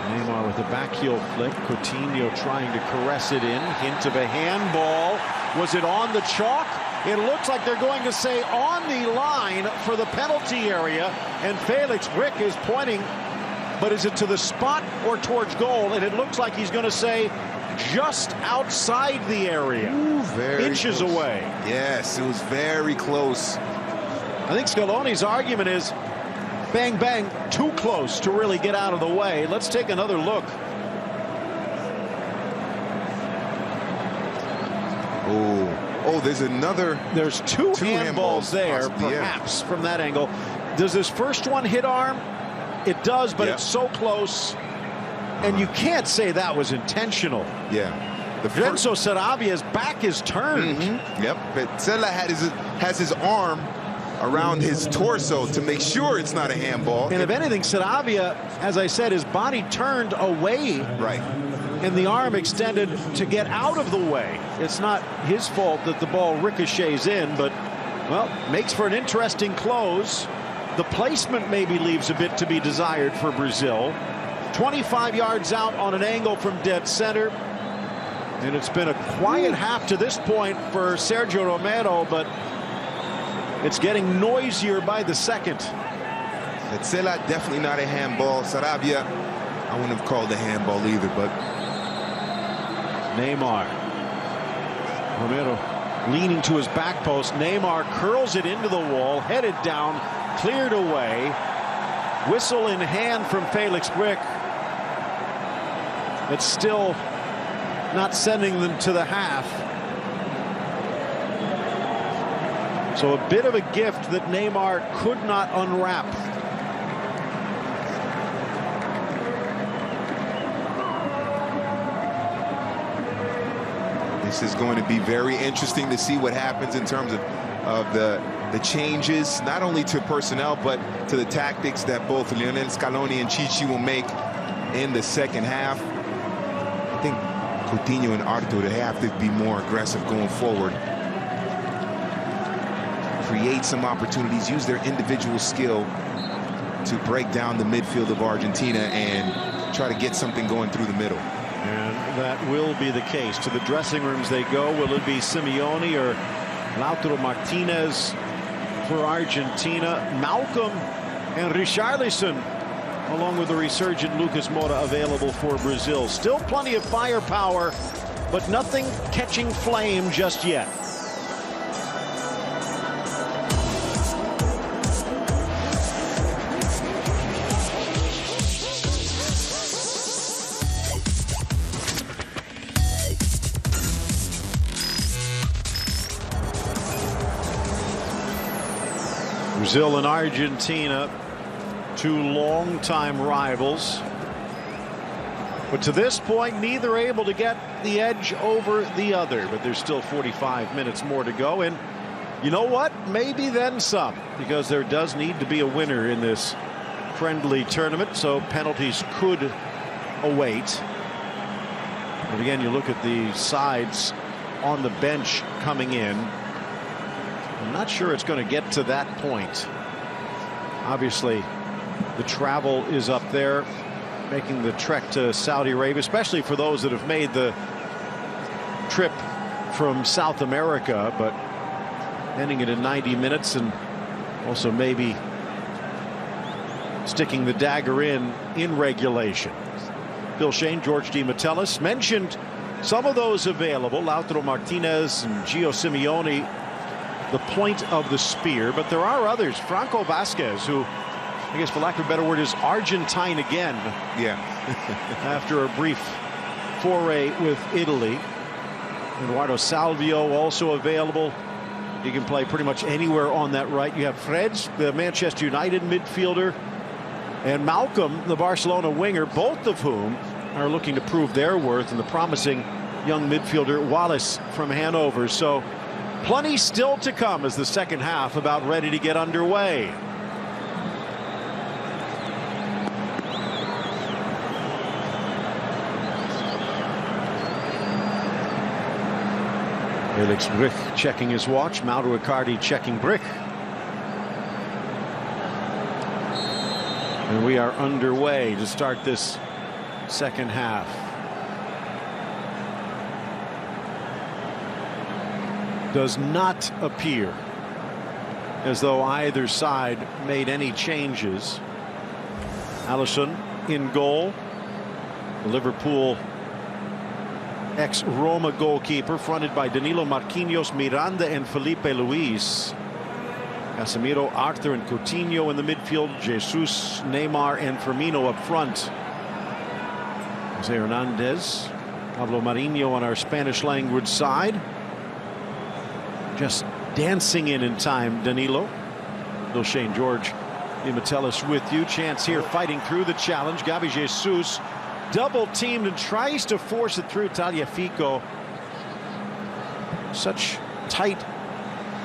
Neymar with a back heel flick. Coutinho trying to caress it in. Hint of a handball. Was it on the chalk? It looks like they're going to say on the line for the penalty area. And Felix Rick is pointing. But is it to the spot or towards goal? And it looks like he's going to say just outside the area. Ooh, very inches close. Away. Yes, it was very close. I think Scaloni's argument is bang, bang, too close to really get out of the way. Let's take another look. Oh, there's another. There's two handballs there, perhaps, from that angle. Does this first one hit arm? It does, but it's so close. And you can't say that was intentional. Yeah. Renzo Sarabia's back is turned. Yep. But Pizzella has his arm around his torso to make sure it's not a handball. And if anything, Sarabia, as I said, his body turned away. Right. And the arm extended to get out of the way. It's not his fault that the ball ricochets in, but, well, makes for an interesting close. The placement maybe leaves a bit to be desired for Brazil. 25 yards out on an angle from dead center. And it's been a quiet half to this point for Sergio Romero, but it's getting noisier by the second. Pizzella, definitely not a handball. Sarabia, I wouldn't have called a handball either, but. Neymar. Romero leaning to his back post. Neymar curls it into the wall, headed down, cleared away. Whistle in hand from Felix Rick. It's still not sending them to the half. So a bit of a gift that Neymar could not unwrap. This is going to be very interesting to see what happens in terms of the changes, not only to personnel, but to the tactics that both Lionel Scaloni and Chichi will make in the second half. I think Coutinho and Arthur, they have to be more aggressive going forward. Create some opportunities, use their individual skill to break down the midfield of Argentina and try to get something going through the middle. And that will be the case. To the dressing rooms they go. Will it be Simeone or Lautaro Martinez for Argentina? Malcolm and Richarlison, along with the resurgent Lucas Moura, available for Brazil. Still plenty of firepower, but nothing catching flame just yet. Brazil and Argentina, two longtime rivals. But to this point, neither able to get the edge over the other. But there's still 45 minutes more to go. And you know what? Maybe then some, because there does need to be a winner in this friendly tournament. So penalties could await. But again, you look at the sides on the bench coming in. I'm not sure it's going to get to that point. Obviously, the travel is up there, making the trek to Saudi Arabia, especially for those that have made the trip from South America, but ending it in 90 minutes and also maybe sticking the dagger in regulation. Bill Shane, George D. Metellus mentioned some of those available. Lautaro Martinez and Gio Simeone, the point of the spear, but there are others. Franco Vasquez, who I guess for lack of a better word is Argentine again. Yeah. After a brief foray with Italy. Eduardo Salvio also available. He can play pretty much anywhere on that right. You have Freds, the Manchester United midfielder, and Malcolm, the Barcelona winger, both of whom are looking to prove their worth, and the promising young midfielder Wallace from Hanover. So plenty still to come as the second half about ready to get underway. Felix Brich checking his watch. Mauro Icardi checking Brich. And we are underway to start this second half. Does not appear as though either side made any changes. Alisson in goal. The Liverpool ex-Roma goalkeeper, fronted by Danilo, Marquinhos, Miranda and Felipe Luis. Casemiro, Arthur and Coutinho in the midfield. Jesus, Neymar and Firmino up front. Jose Hernandez, Pablo Marinho on our Spanish language side. Just dancing in time, Danilo. Bill Shane George Imatelis with you. Chance here, fighting through the challenge. Gabi Jesus double teamed and tries to force it through Tagliafico. Such tight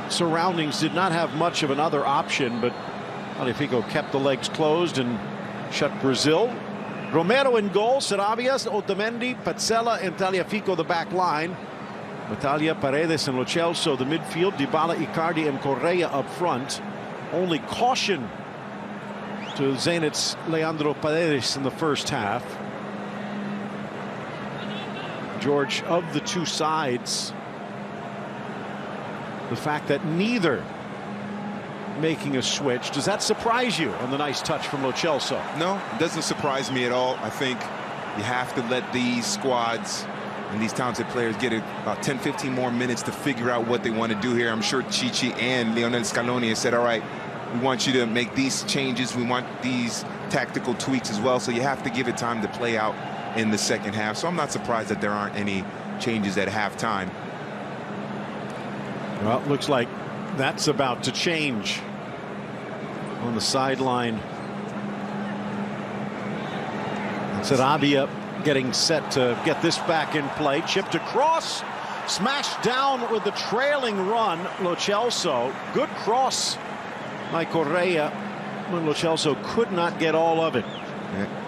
surroundings, did not have much of another option, but Tagliafico kept the legs closed and shut Brazil. Romero in goal, Sarabia, Otamendi, Pazzella and Tagliafico the back line. Battaglia, Paredes and Lo Celso the midfield. Dybala, Icardi and Correa up front. Only caution to Zenit's Leandro Paredes in the first half. George, of the two sides, the fact that neither making a switch, does that surprise you on the nice touch from Lo Celso? No, it doesn't surprise me at all. I think you have to let these squads and these talented players get about 10-15 more minutes to figure out what they want to do here. I'm sure Chichi and Lionel Scaloni have said, all right, we want you to make these changes. We want these tactical tweaks as well. So you have to give it time to play out in the second half. So I'm not surprised that there aren't any changes at halftime. Well, it looks like that's about to change on the sideline. Sarabia getting set to get this back in play. Chipped across, smashed down with the trailing run. Lo Celso, good cross by Correa when Lo Celso could not get all of it. Yeah.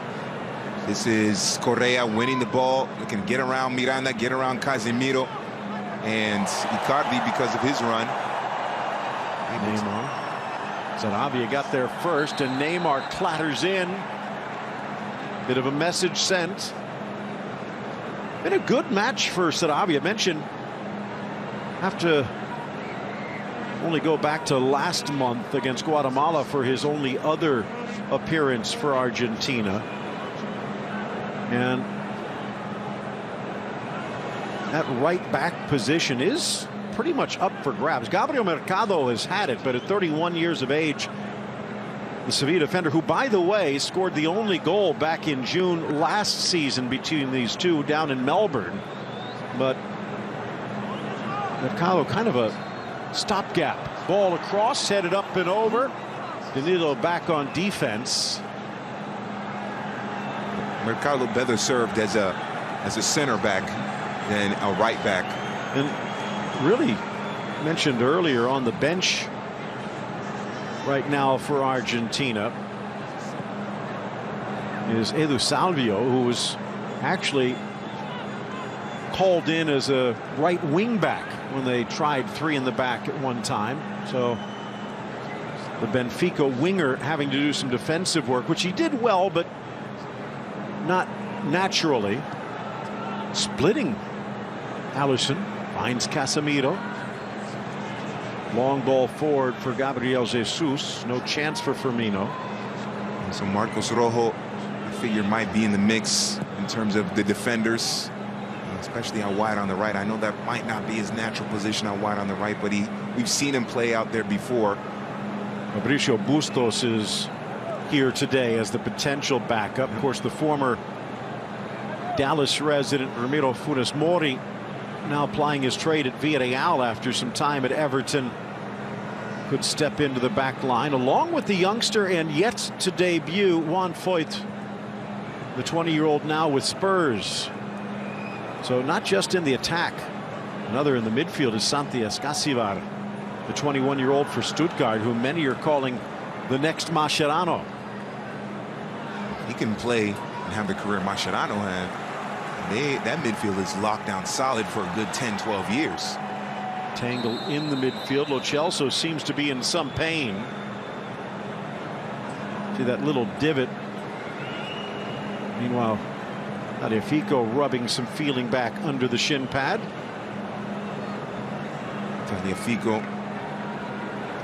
This is Correa winning the ball. He can get around Miranda, get around Casemiro, and Icardi because of his run. Neymar. Sarabia got there first, and Neymar clatters in. Bit of a message sent. Been a good match for Sarabia. Mentioned, have to only go back to last month against Guatemala for his only other appearance for Argentina. And that right back position is pretty much up for grabs. Gabriel Mercado has had it, but at 31 years of age, the Sevilla defender, who, by the way, scored the only goal back in June last season between these two down in Melbourne. But Mercado, kind of a stopgap. Ball across, headed up and over. Danilo back on defense. Mercado better served as a center back than a right back. And really mentioned earlier, on the bench right now for Argentina is Edu Salvio, who was actually called in as a right wing back when they tried three in the back at one time. So the Benfica winger having to do some defensive work, which he did well, but not naturally. Splitting Alisson, finds Casemiro. Long ball forward for Gabriel Jesus. No chance for Firmino. And so Marcos Rojo, I figure, might be in the mix in terms of the defenders, especially out wide on the right. I know that might not be his natural position out wide on the right, but we've seen him play out there before. Mauricio Bustos is here today as the potential backup. Of course, the former Dallas resident Ramiro Funes Mori now plying his trade at Villarreal after some time at Everton. Could step into the back line along with the youngster and yet to debut Juan Foyth, the 20-year-old now with Spurs. So not just in the attack. Another in the midfield is Santi Escasivar, the 21-year-old for Stuttgart, who many are calling the next Mascherano. He can play and have the career Mascherano had. That midfield is locked down solid for a good 10-12 years. Tangle in the midfield. Lo Celso seems to be in some pain. See that little divot. Meanwhile, Tagliafico rubbing some feeling back under the shin pad. Tagliafico.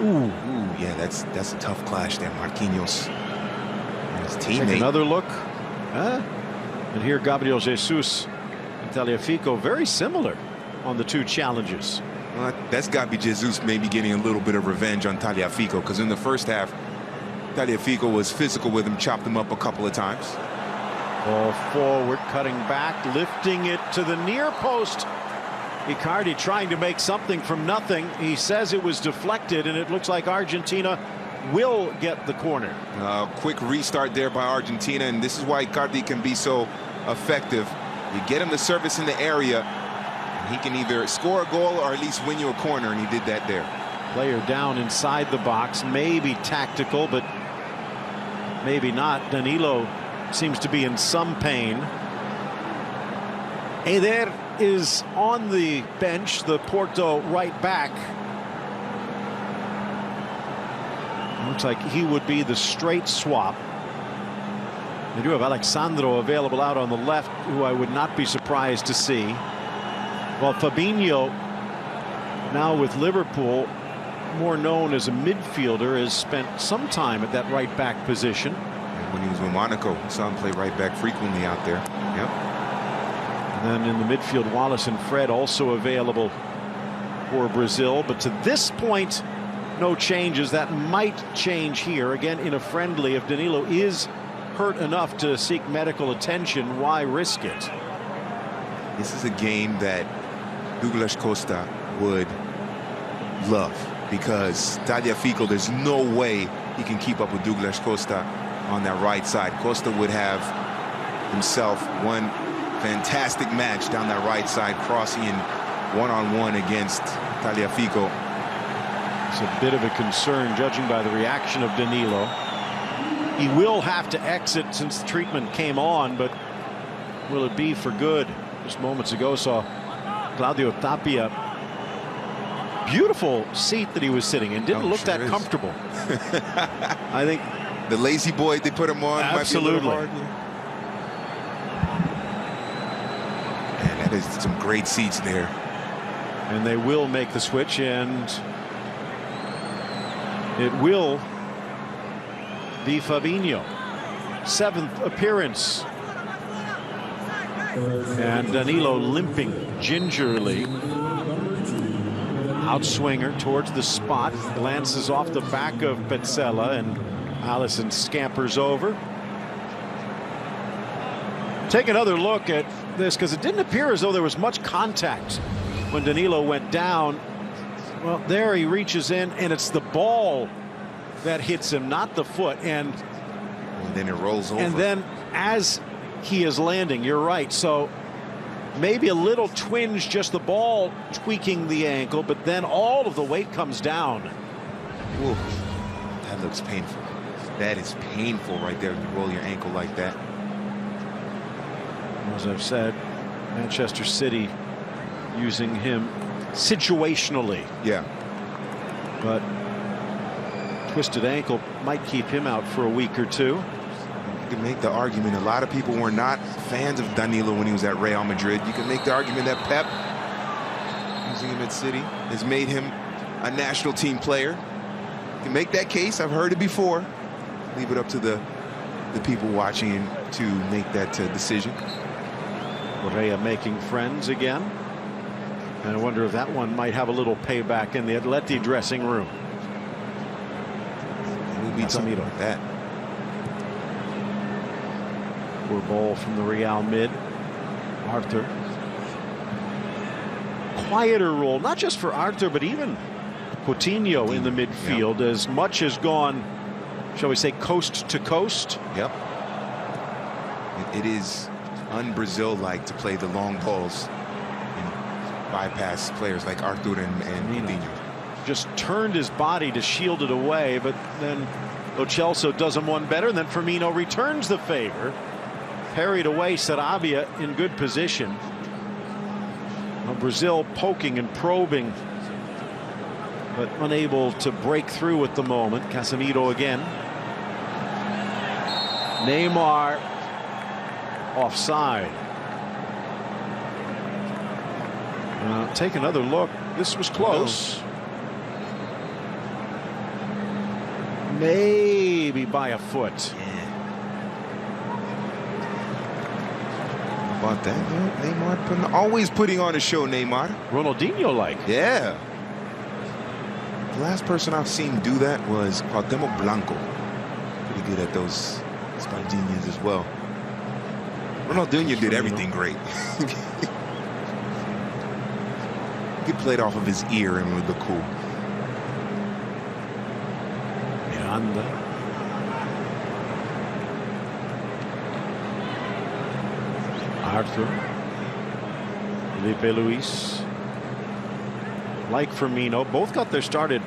Ooh, yeah, that's a tough clash there. Marquinhos and his teammate. Take another look. And here Gabriel Jesus and Tagliafico very similar on the two challenges. Well, that's got to be Jesus maybe getting a little bit of revenge on Tagliafico, because in the first half, Tagliafico was physical with him, chopped him up a couple of times. Ball forward, cutting back, lifting it to the near post. Icardi trying to make something from nothing. He says it was deflected, and it looks like Argentina will get the corner. Quick restart there by Argentina, and this is why Icardi can be so effective. You get him the service in the area, and he can either score a goal or at least win you a corner, and he did that there. Player down inside the box, maybe tactical, but maybe not. Danilo seems to be in some pain. Eder is on the bench, the Porto right back. Looks like he would be the straight swap. They do have Alexandro available out on the left, who I would not be surprised to see. While Fabinho, now with Liverpool, more known as a midfielder, has spent some time at that right back position. And when he was with Monaco, we saw him play right back frequently out there. Yep. And then in the midfield, Wallace and Fred also available for Brazil. But to this point, no changes. That might change here. Again, in a friendly, if Danilo is hurt enough to seek medical attention, why risk it? This is a game that Douglas Costa would love, because Tagliafico, there's no way he can keep up with Douglas Costa on that right side. Costa would have himself one fantastic match down that right side, crossing in one-on-one against Tagliafico. It's a bit of a concern, judging by the reaction of Danilo. He will have to exit since the treatment came on, but will it be for good? Just moments ago saw Claudio Tapia. Beautiful seat that he was sitting in. Didn't look that comfortable. I think the lazy boy they put him on. Absolutely. Might be a little hard. Man, that is some great seats there. And they will make the switch, and it will be Fabinho. 7th appearance. And Danilo limping gingerly. Outswinger towards the spot. Glances off the back of Petzela, and Allison scampers over. Take another look at this, because it didn't appear as though there was much contact when Danilo went down. Well, there he reaches in, and it's the ball that hits him, not the foot. And then it rolls over. And then as he is landing, you're right. So maybe a little twinge, just the ball tweaking the ankle, but then all of the weight comes down. Ooh, that looks painful. That is painful right there, when you roll your ankle like that. As I've said, Manchester City using him situationally. Yeah. But twisted ankle might keep him out for a week or two. You can make the argument, a lot of people were not fans of Danilo when he was at Real Madrid. You can make the argument that Pep, using him at City, has made him a national team player. You can make that case. I've heard it before. Leave it up to the people watching to make that decision. Correa making friends again. And I wonder if that one might have a little payback in the Atleti dressing room. We'll be talking about that. Poor ball from the Real mid. Arthur. Quieter role, not just for Arthur, but even Coutinho in the midfield. Yep. As much has gone, shall we say, coast to coast. Yep. It is un-Brazil-like to play the long balls and bypass players like Arthur and Coutinho. Just turned his body to shield it away, but then Lo Celso does him one better, and then Firmino returns the favor. Parried away, Sarabia in good position. Well, Brazil poking and probing but unable to break through at the moment. Casemiro again. Neymar offside. Take another look. This was close. Maybe by a foot. How about that? Neymar always putting on a show, Neymar. Ronaldinho-like. Yeah. The last person I've seen do that was Cuauhtémoc Blanco. Pretty good at those espadinhas as well. Ronaldinho did everything great. He played off of his ear and would look cool. Miranda. Arthur. Felipe Luis. Like Firmino. Both got their start at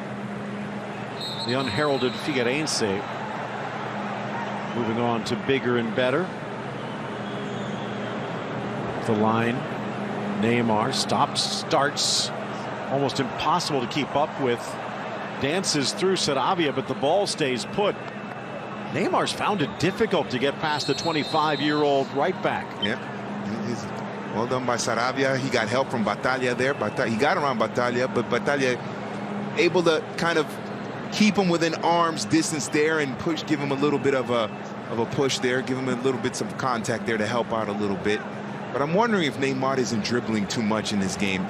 the unheralded Figueirense. Moving on to bigger and better. The line. Neymar stops, starts, almost impossible to keep up with. Dances through Sarabia, but the ball stays put. Neymar's found it difficult to get past the 25-year-old right back. Yeah, well done by Sarabia. He got help from Battaglia there. He got around Battaglia, but Battaglia able to kind of keep him within arm's distance there and give him a little bit of a push there, give him a little bit of contact there to help out a little bit. But I'm wondering if Neymar isn't dribbling too much in this game.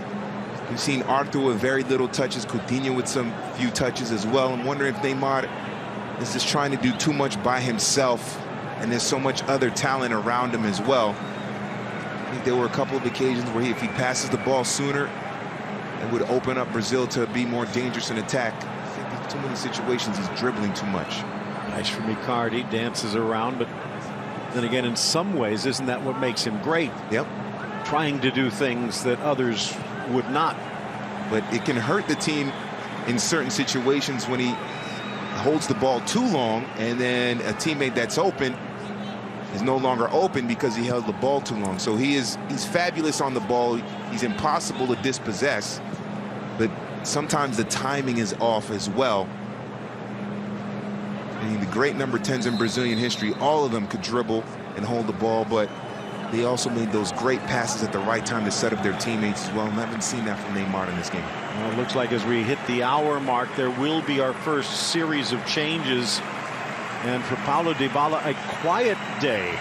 We've seen Arthur with very little touches, Coutinho with some few touches as well. I'm wondering if Neymar is just trying to do too much by himself, and there's so much other talent around him as well. I think there were a couple of occasions where if he passes the ball sooner, it would open up Brazil to be more dangerous in attack. I think in too many situations he's dribbling too much. Nice from Icardi, dances around, but then again, in some ways, isn't that what makes him great? Yep. Trying to do things that others would not. But it can hurt the team in certain situations when he holds the ball too long, and then a teammate that's open is no longer open because he held the ball too long. So he's fabulous on the ball. He's impossible to dispossess, but sometimes the timing is off as well. I mean, the great number 10s in Brazilian history, all of them could dribble and hold the ball, but they also made those great passes at the right time to set up their teammates as well. And I haven't seen that from Neymar in this game. Well, it looks like as we hit the hour mark, there will be our first series of changes. And for Paulo Dybala, a quiet day,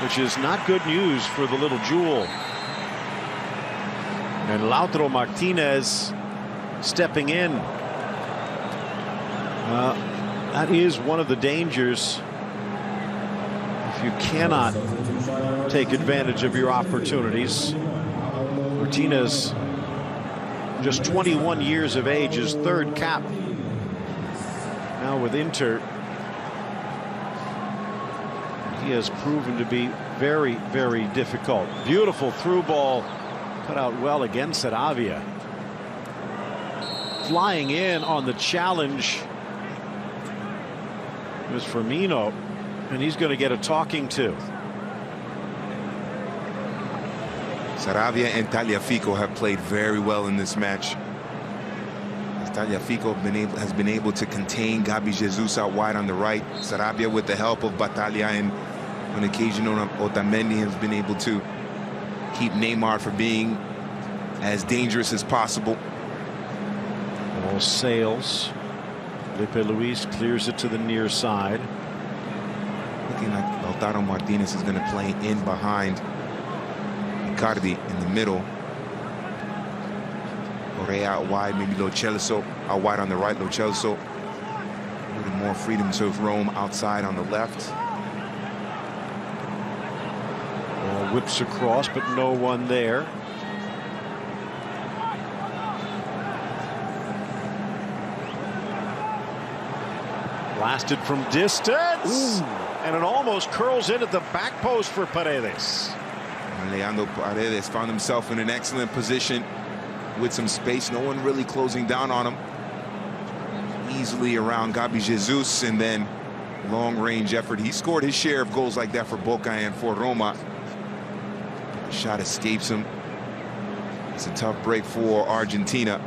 which is not good news for the little jewel. And Lautaro Martinez stepping in. That is one of the dangers. If you cannot take advantage of your opportunities. Martinez, just 21 years of age, his third cap now with Inter. He has proven to be very, very difficult. Beautiful through ball, cut out well against Sarabia. Flying in on the challenge was Firmino, and he's going to get a talking to. Sarabia and Tagliafico have played very well in this match. Tagliafico has been able to contain Gabi Jesus out wide on the right. Sarabia, with the help of Battaglia and on occasion Otamendi, has been able to keep Neymar from being as dangerous as possible. Ball sails. Felipe Luis clears it to the near side. Looking like Lautaro Martinez is going to play in behind Icardi in the middle. Correa out wide, maybe Lo Celso out wide on the right. Lo Celso a little more freedom to roam outside on the left. Ball whips across, but no one there. Blasted from distance. Ooh. And it almost curls in at the back post for Paredes. Leandro Paredes found himself in an excellent position with some space. No one really closing down on him. Easily around Gabi Jesus, and then long-range effort. He scored his share of goals like that for Boca and for Roma. The shot escapes him. It's a tough break for Argentina.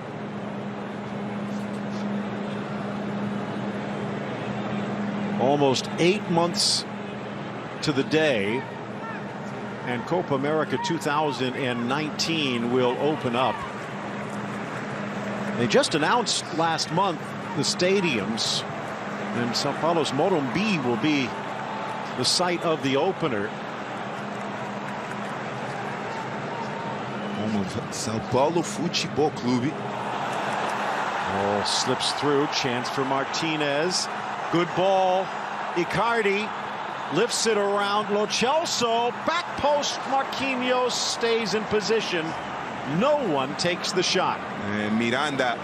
Almost 8 months to the day, and Copa America 2019 will open up. They just announced last month the stadiums, and Sao Paulo's Morumbi will be the site of the opener. Home of Sao Paulo Futebol Clube. Ball slips through, chance for Martinez. Good ball. Icardi lifts it around Lo Celso. Back post, Marquinhos stays in position. No one takes the shot. And Miranda,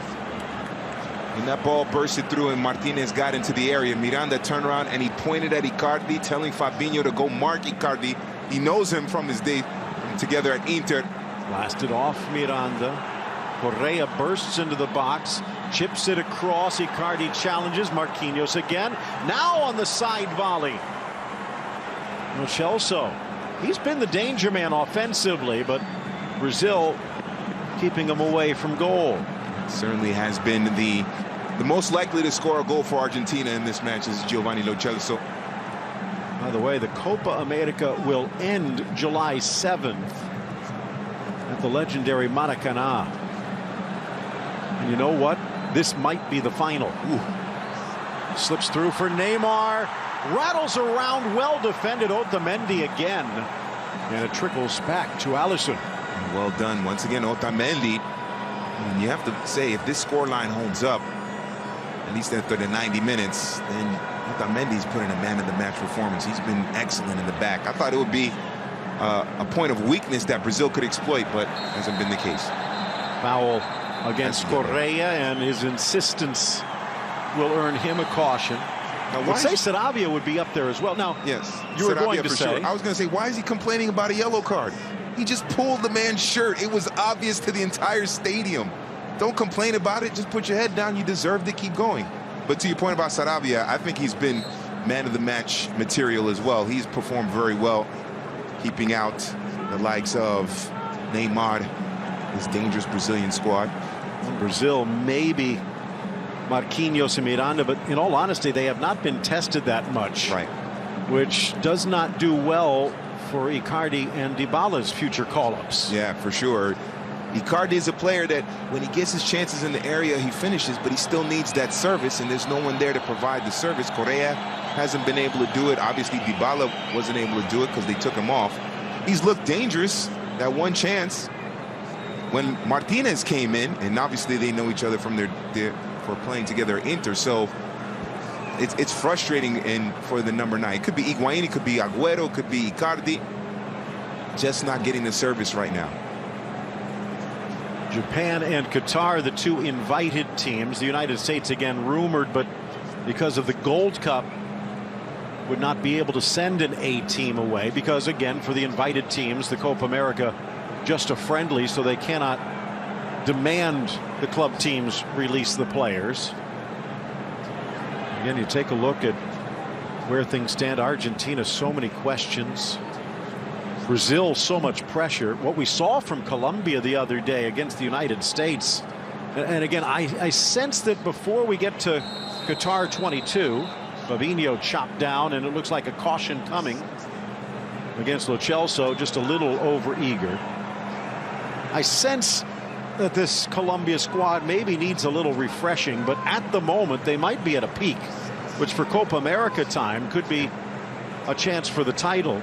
when that ball bursted through and Martinez got into the area, Miranda turned around and he pointed at Icardi, telling Fabinho to go mark Icardi. He knows him from his day together at Inter. Blasted off Miranda. Correa bursts into the box, chips it across. Icardi challenges Marquinhos again. Now on the side volley. Lo Celso, he's been the danger man offensively, but Brazil keeping him away from goal. Certainly has been the most likely to score a goal for Argentina in this match is Giovanni Lo Celso. By the way, the Copa America will end July 7th at the legendary Maracanã. And you know what? This might be the final. Ooh. Slips through for Neymar. Rattles around, well defended. Otamendi again. And it trickles back to Alisson. Well done once again, Otamendi. And you have to say, if this scoreline holds up, at least after the 90 minutes, then Otamendi's put in a man-of-the-match performance. He's been excellent in the back. I thought it would be a point of weakness that Brazil could exploit, but hasn't been the case. Foul against Correa, and his insistence will earn him a caution. I would say Sarabia would be up there as well. Now, yes, you were going to say. Sure. I was going to say, why is he complaining about a yellow card? He just pulled the man's shirt. It was obvious to the entire stadium. Don't complain about it. Just put your head down. You deserve to keep going. But to your point about Sarabia, I think he's been man of the match material as well. He's performed very well, keeping out the likes of Neymar, this dangerous Brazilian squad. Brazil, maybe Marquinhos and Miranda, but in all honesty, they have not been tested that much. Right. Which does not do well for Icardi and Dybala's future call-ups. Yeah, for sure. Icardi is a player that when he gets his chances in the area, he finishes, but he still needs that service, and there's no one there to provide the service. Correa hasn't been able to do it. Obviously, Dybala wasn't able to do it because they took him off. He's looked dangerous. That one chance when Martinez came in, and obviously they know each other from for playing together at Inter, so it's frustrating for the number 9. It could be Higuaín, it could be Agüero, it could be Icardi. Just not getting the service right now. Japan and Qatar, the two invited teams. The United States, again, rumored, but because of the Gold Cup, would not be able to send an A team away because, again, for the invited teams, the Copa America, just a friendly, so they cannot demand the club teams release the players. Again, you take a look at where things stand. Argentina, so many questions. Brazil, so much pressure. What we saw from Colombia the other day against the United States. And again, I sense that before we get to Qatar 22, Fabinho chopped down, and it looks like a caution coming against Lo Celso, just a little over-eager. I sense that this Colombia squad maybe needs a little refreshing, but at the moment they might be at a peak, which for Copa America time could be a chance for the title.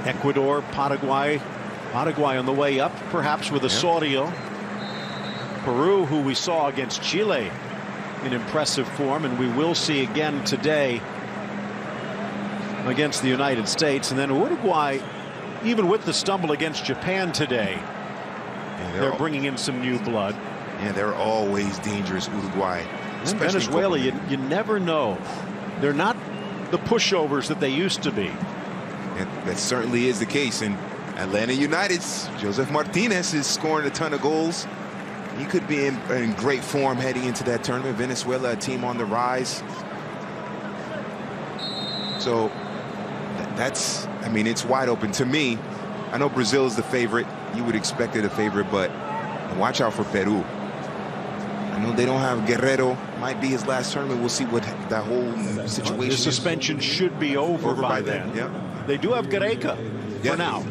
Ecuador, Paraguay on the way up, perhaps with Osorio. Peru, who we saw against Chile in impressive form, and we will see again today against the United States. And then Uruguay, even with the stumble against Japan today, they're bringing in some new blood. Yeah, they're always dangerous, Uruguay. And Venezuela, you never know. They're not the pushovers that they used to be. And that certainly is the case. And Atlanta United's Joseph Martinez is scoring a ton of goals. He could be in great form heading into that tournament. Venezuela, a team on the rise. So I mean, it's wide open. To me, I know Brazil is the favorite. You would expect it a favorite, but watch out for Peru. I know they don't have Guerrero might be his last tournament. We'll see what that whole situation The suspension should be over by then. Yeah. They do have Gareca for now.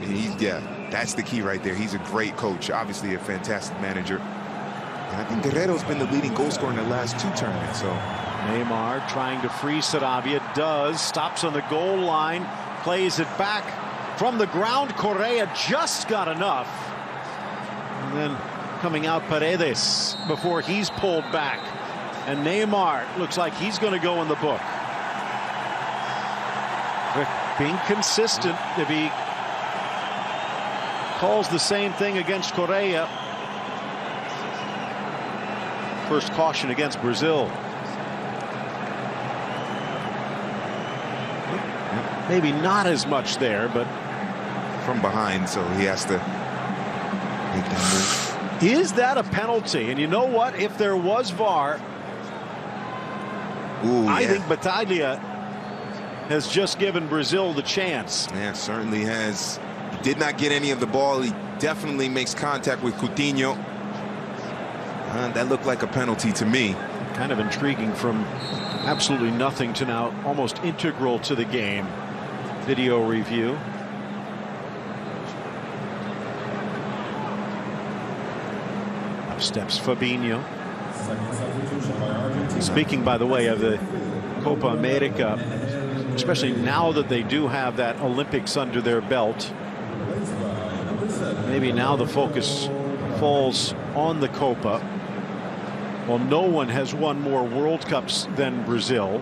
That's the key right there. He's a great coach, obviously a fantastic manager. And I think Guerrero's been the leading goal scorer in the last 2 tournaments. So Neymar trying to free Sarabia, does, stops on the goal line, plays it back from the ground. Correa just got enough. And then coming out Paredes before he's pulled back. And Neymar looks like he's going to go in the book. Being consistent, if he calls the same thing against Correa. First caution against Brazil. Maybe not as much there, but from behind, so he has to make that move. Is that a penalty? And you know what? If there was VAR, I think Battaglia has just given Brazil the chance. Yeah, certainly has. He did not get any of the ball. He definitely makes contact with Coutinho. That looked like a penalty to me. Kind of intriguing, from absolutely nothing to now almost integral to the game. Video review. Up steps Fabinho. Speaking, by the way, of the Copa America, especially now that they do have that Olympics under their belt, maybe now the focus falls on the Copa. Well, no one has won more World Cups than Brazil.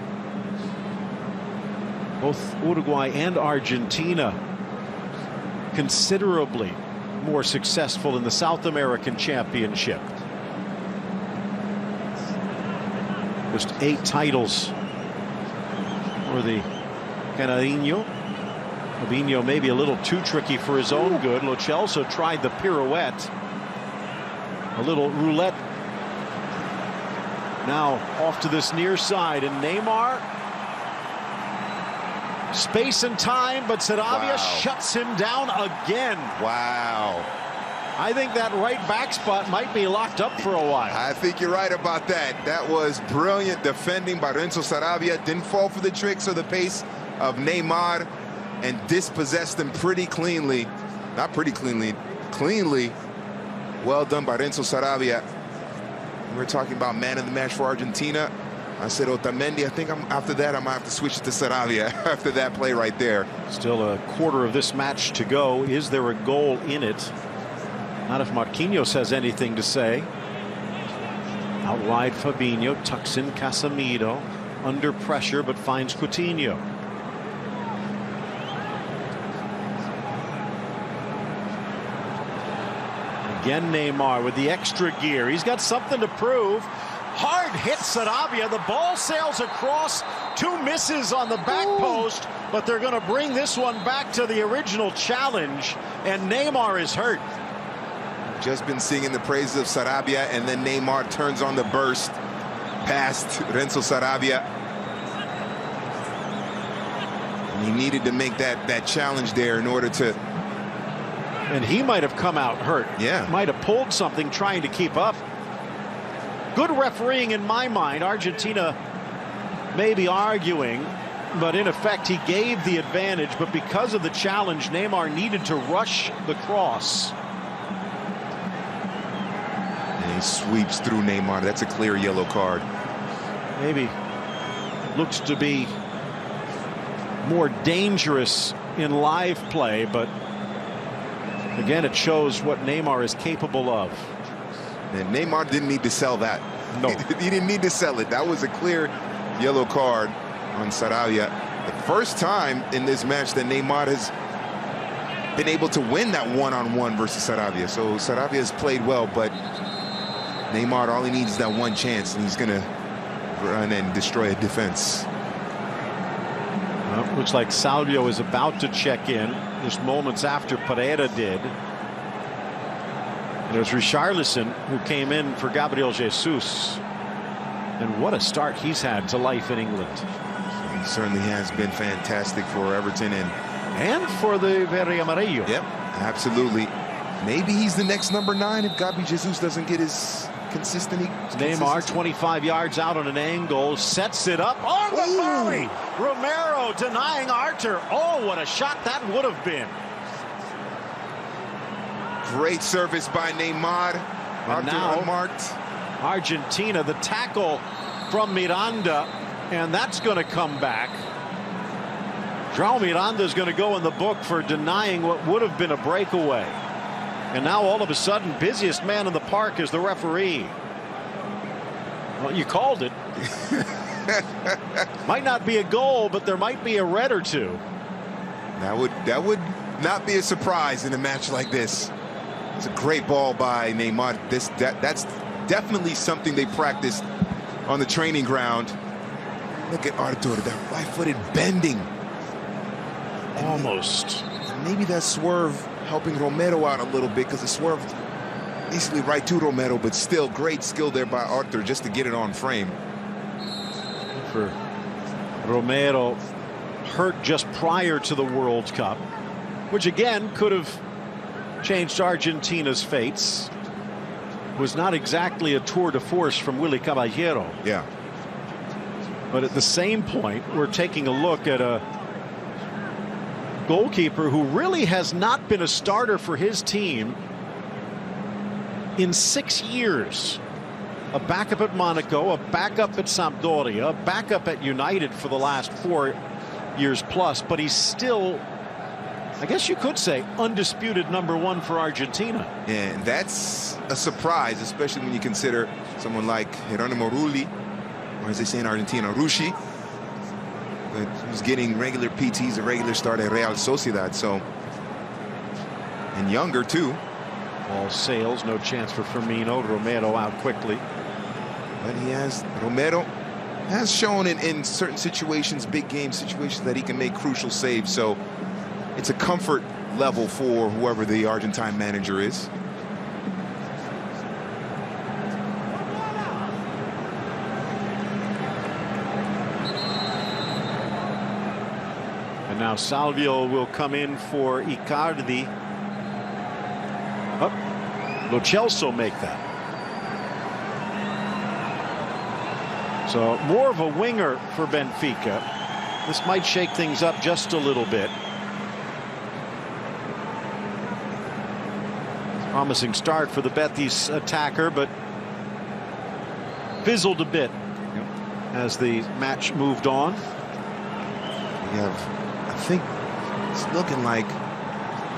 Both Uruguay and Argentina considerably more successful in the South American Championship. Just 8 titles for the Canarinho. Fabinho maybe a little too tricky for his own good. Lo Celso tried the pirouette. A little roulette. Now off to this near side, and Neymar, space and time, but Sarabia shuts him down again. Wow. I think that right back spot might be locked up for a while. I think you're right about that. That was brilliant defending by Renzo Sarabia. Didn't fall for the tricks or the pace of Neymar, and dispossessed him pretty cleanly. Not pretty cleanly, cleanly. Well done by Renzo Sarabia. We're talking about man of the match for Argentina. I said Otamendi. I think after that, I might have to switch it to Sarabia after that play right there. Still a quarter of this match to go. Is there a goal in it? Not if Marquinhos has anything to say. Out wide, Fabinho tucks in Casemiro. Under pressure, but finds Coutinho. Again, Neymar with the extra gear. He's got something to prove. Hard hit Sarabia. The ball sails across. 2 misses on the back post, but they're going to bring this one back to the original challenge, and Neymar is hurt. Just been singing the praises of Sarabia, and then Neymar turns on the burst past Renzo Sarabia. And he needed to make that challenge there in order to... And he might have come out hurt. Yeah. Might have pulled something trying to keep up. Good refereeing in my mind. Argentina may be arguing, but in effect he gave the advantage. But because of the challenge, Neymar needed to rush the cross. And he sweeps through Neymar. That's a clear yellow card. Maybe looks to be more dangerous in live play, but again, it shows what Neymar is capable of. And Neymar didn't need to sell that. No. He didn't need to sell it. That was a clear yellow card on Sarabia. The first time in this match that Neymar has been able to win that one-on-one versus Sarabia. So Sarabia has played well, but Neymar, all he needs is that one chance, and he's going to run and destroy a defense. Well, looks like Salvio is about to check in just moments after Pereira did. And it was Richarlison who came in for Gabriel Jesus. And what a start he's had to life in England. He certainly has been fantastic for Everton and for the Verde Amarillo. Yep, absolutely. Maybe he's the next number 9 if Gabriel Jesus doesn't get consistently. Neymar 25 yards out on an angle, sets it up. Oh, the volley! Romero denying Arthur. Oh, what a shot that would have been. Great service by Neymar. And now, unmarked. Argentina, the tackle from Miranda, and that's going to come back. João Miranda is going to go in the book for denying what would have been a breakaway. And now all of a sudden, busiest man in the park is the referee. Well, you called it. Might not be a goal, but there might be a red or two. That would not be a surprise in a match like this. It's a great ball by Neymar. That's definitely something they practiced on the training ground. Look at Arthur, that right-footed bending. Almost. And maybe that swerve helping Romero out a little bit, because it swerved basically right to Romero, but still great skill there by Arthur just to get it on frame. For Romero, hurt just prior to the World Cup, which again could have changed Argentina's fates. Was not exactly a tour de force from Willy Caballero. Yeah. But at the same point, we're taking a look at a goalkeeper who really has not been a starter for his team in 6 years. A backup at Monaco, a backup at Sampdoria, a backup at United for the last 4 years plus, but he's still, I guess you could say, undisputed #1 for Argentina. And that's a surprise, especially when you consider someone like Geronimo Rulli, or as they say in Argentina, Rushi, who's getting regular PTs, a regular start at Real Sociedad, so, and younger too. Ball sails, no chance for Firmino. Romero out quickly. But Romero has shown in certain situations, big game situations, that he can make crucial saves, so it's a comfort level for whoever the Argentine manager is. And now Salvio will come in for Icardi. Oh, Lo Celso make that. So more of a winger for Benfica. This might shake things up just a little bit. Promising start for the Betis attacker, but fizzled a bit as the match moved on. We have, I think it's looking like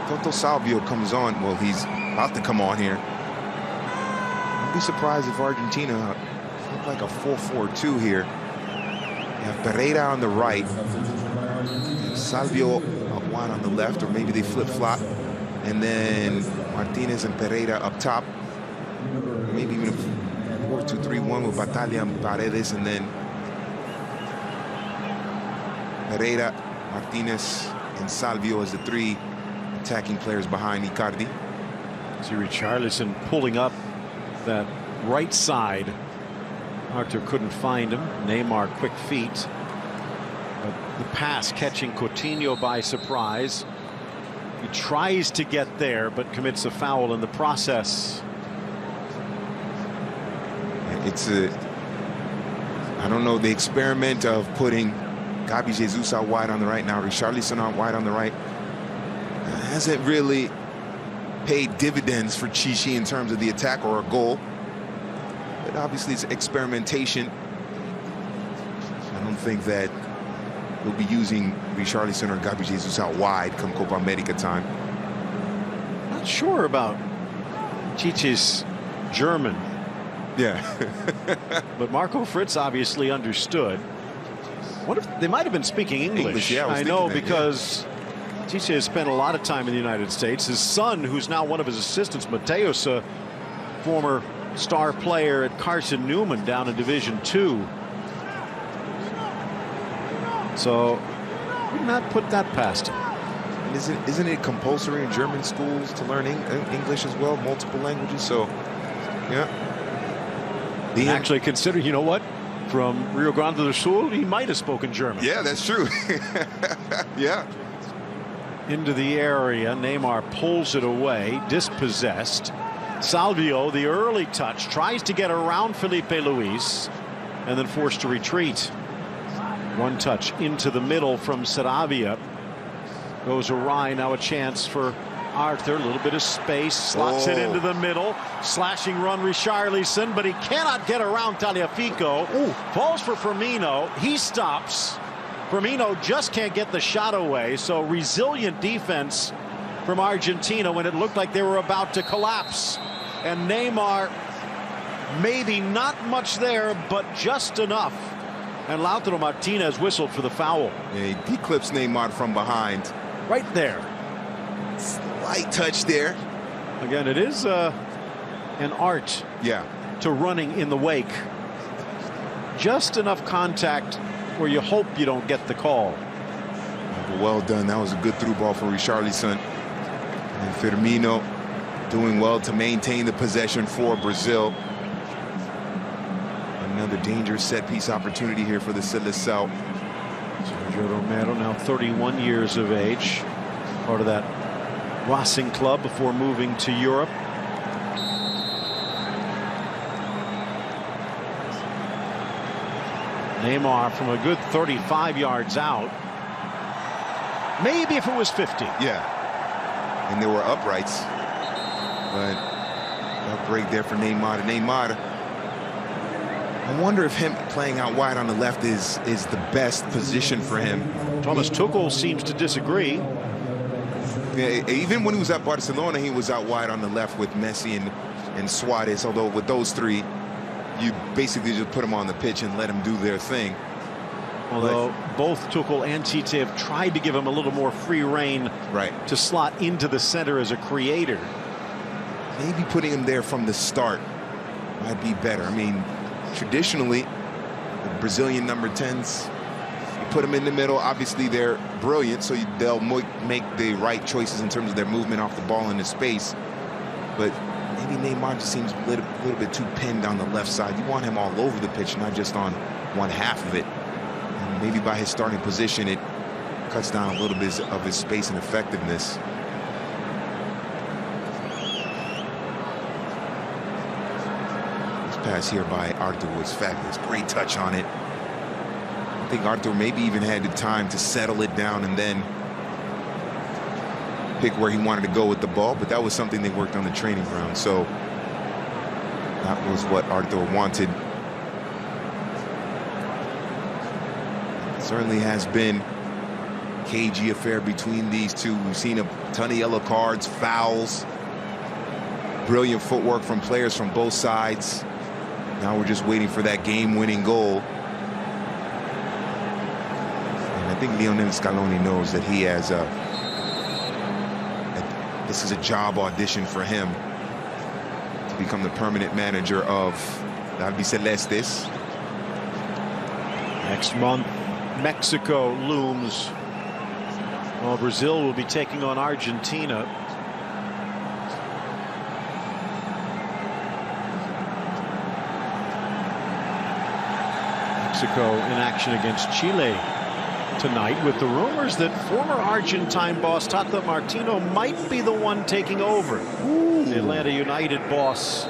Toto Salvio comes on. Well, he's about to come on here. I'd be surprised if Argentina look like a 4-4-2 here. You have Pereira on the right, Salvio out wide on the left, or maybe they flip-flop, and then Martinez and Pereira up top. Maybe even a 4-2-3-1 with Batalla and Paredes, and then Pereira, Martinez, and Salvio as the 3 attacking players behind Icardi. See Richarlison pulling up that right side. Arthur couldn't find him. Neymar quick feet. But the pass catching Coutinho by surprise. He tries to get there, but commits a foul in the process. It's a, I don't know, the experiment of putting Gabi Jesus out wide on the right, now Richarlison out wide on the right, hasn't really paid dividends for Chichi in terms of the attack or a goal. But obviously it's experimentation. I don't think that we'll be using Richarlison or Gabi Jesus out wide come Copa America time. Not sure about Chichi's German. Yeah. But Marco Fritz obviously understood. What if they might have been speaking English? Yeah, I know, because Chichi has spent a lot of time in the United States. His son, who's now one of his assistants, Mateus, a former star player at Carson Newman down in Division II. So would not put that past him. And isn't it compulsory in German schools to learn English as well, multiple languages? So, yeah. Actually, consider, you know what? From Rio Grande do Sul, he might have spoken German. Yeah, that's true. Yeah. Into the area, Neymar pulls it away, dispossessed. Salvio, the early touch, tries to get around Felipe Luis and then forced to retreat. One touch into the middle from Saravia. Goes awry. Now a chance for Arthur. A little bit of space. Slots it into the middle. Slashing run Richarlison, but he cannot get around Tagliafico. Falls for Firmino. He stops. Firmino just can't get the shot away. So resilient defense from Argentina when it looked like they were about to collapse. And Neymar, maybe not much there, but just enough. And Lautaro Martinez whistled for the foul. Yeah, he clips Neymar from behind. Right there. Slight touch there. Again, it is an art to running in the wake. Just enough contact where you hope you don't get the call. Well done. That was a good through ball for Richarlison. And Firmino doing well to maintain the possession for Brazil. Another dangerous set-piece opportunity here for the Seleção. Sergio Romero, now 31 years of age, part of that Racing club before moving to Europe. Neymar from a good 35 yards out. Maybe if it was 50. Yeah. And there were uprights. But a break there for Neymar. Neymar, I wonder if him playing out wide on the left is the best position for him. Thomas Tuchel seems to disagree. Yeah, even when he was at Barcelona, he was out wide on the left with Messi and Suarez. Although with those three, you basically just put them on the pitch and let them do their thing. Although both Tuchel and Tite have tried to give him a little more free rein to slot into the center as a creator. Maybe putting him there from the start might be better. I mean, traditionally, the Brazilian number 10s, you put them in the middle. Obviously, they're brilliant, so they'll make the right choices in terms of their movement off the ball into space. But maybe Neymar just seems a little bit too pinned on the left side. You want him all over the pitch, not just on one half of it. And maybe by his starting position, it cuts down a little bit of his space and effectiveness. Pass here by Arthur was fabulous. Great touch on it. I think Arthur maybe even had the time to settle it down and then pick where he wanted to go with the ball, but that was something they worked on the training ground. So that was what Arthur wanted. It certainly has been a cagey affair between these two. We've seen a ton of yellow cards, fouls, brilliant footwork from players from both sides. Now we're just waiting for that game-winning goal. And I think Lionel Scaloni knows that he has this is a job audition for him to become the permanent manager of Albicelestes. Next month, Mexico looms. Well, Brazil will be taking on Argentina. Mexico in action against Chile tonight, with the rumors that former Argentine boss Tata Martino might be the one taking over. The Atlanta United boss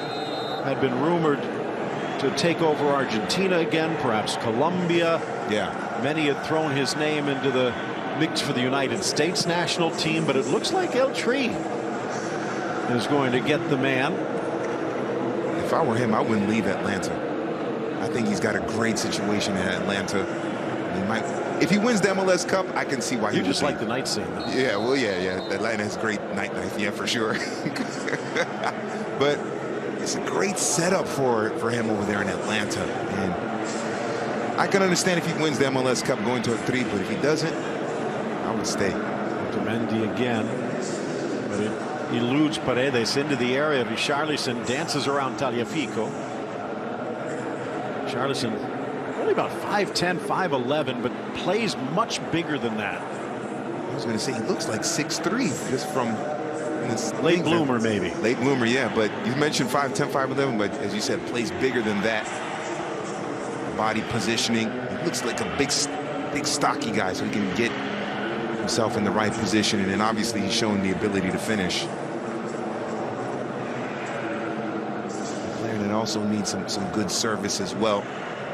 had been rumored to take over Argentina again, perhaps Colombia. Many had thrown his name into the mix for the United States national team, but it looks like El Tri is going to get the man. If I were him, I wouldn't leave Atlanta. I think he's got a great situation in Atlanta. He might, if he wins the MLS Cup, I can see why he would. You just like the night scene, though. Yeah, well, yeah. Atlanta has great nightlife, yeah, for sure. But it's a great setup for him over there in Atlanta. And I can understand if he wins the MLS Cup going to a 3, but if he doesn't, I would stay. Otamendi again, but it eludes Paredes into the area. Richarlison dances around Tagliafico. Richarlison only about 5'10", 5'11", but plays much bigger than that. I was going to say he looks like 6'3", just from this late bloomer, maybe. Late bloomer, yeah. But you mentioned 5'10", 5'11", but as you said, plays bigger than that. Body positioning. He looks like a big stocky guy, so he can get himself in the right position. And then obviously he's shown the ability to finish. also needs some good service as well.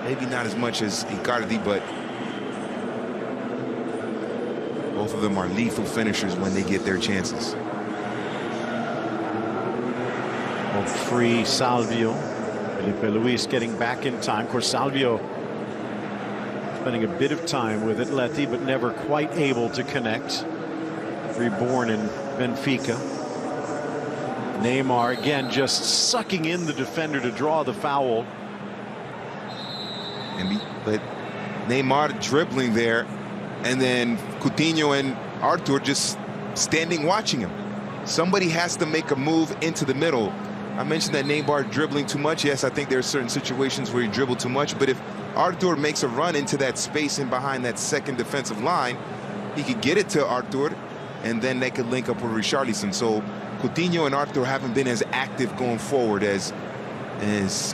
Maybe not as much as Icardi, but both of them are lethal finishers when they get their chances. Well, free Salvio. Felipe Luis getting back in time. Of course, Salvio spending a bit of time with Atleti, but never quite able to connect. Reborn in Benfica. Neymar again just sucking in the defender to draw the foul. But Neymar dribbling there, and then Coutinho and Arthur just standing watching him. Somebody has to make a move into the middle. I mentioned that Neymar dribbling too much. Yes, I think there are certain situations where he dribbled too much, but if Arthur makes a run into that space and behind that second defensive line, he could get it to Arthur, and then they could link up with Richarlison. So Coutinho and Arthur haven't been as active going forward as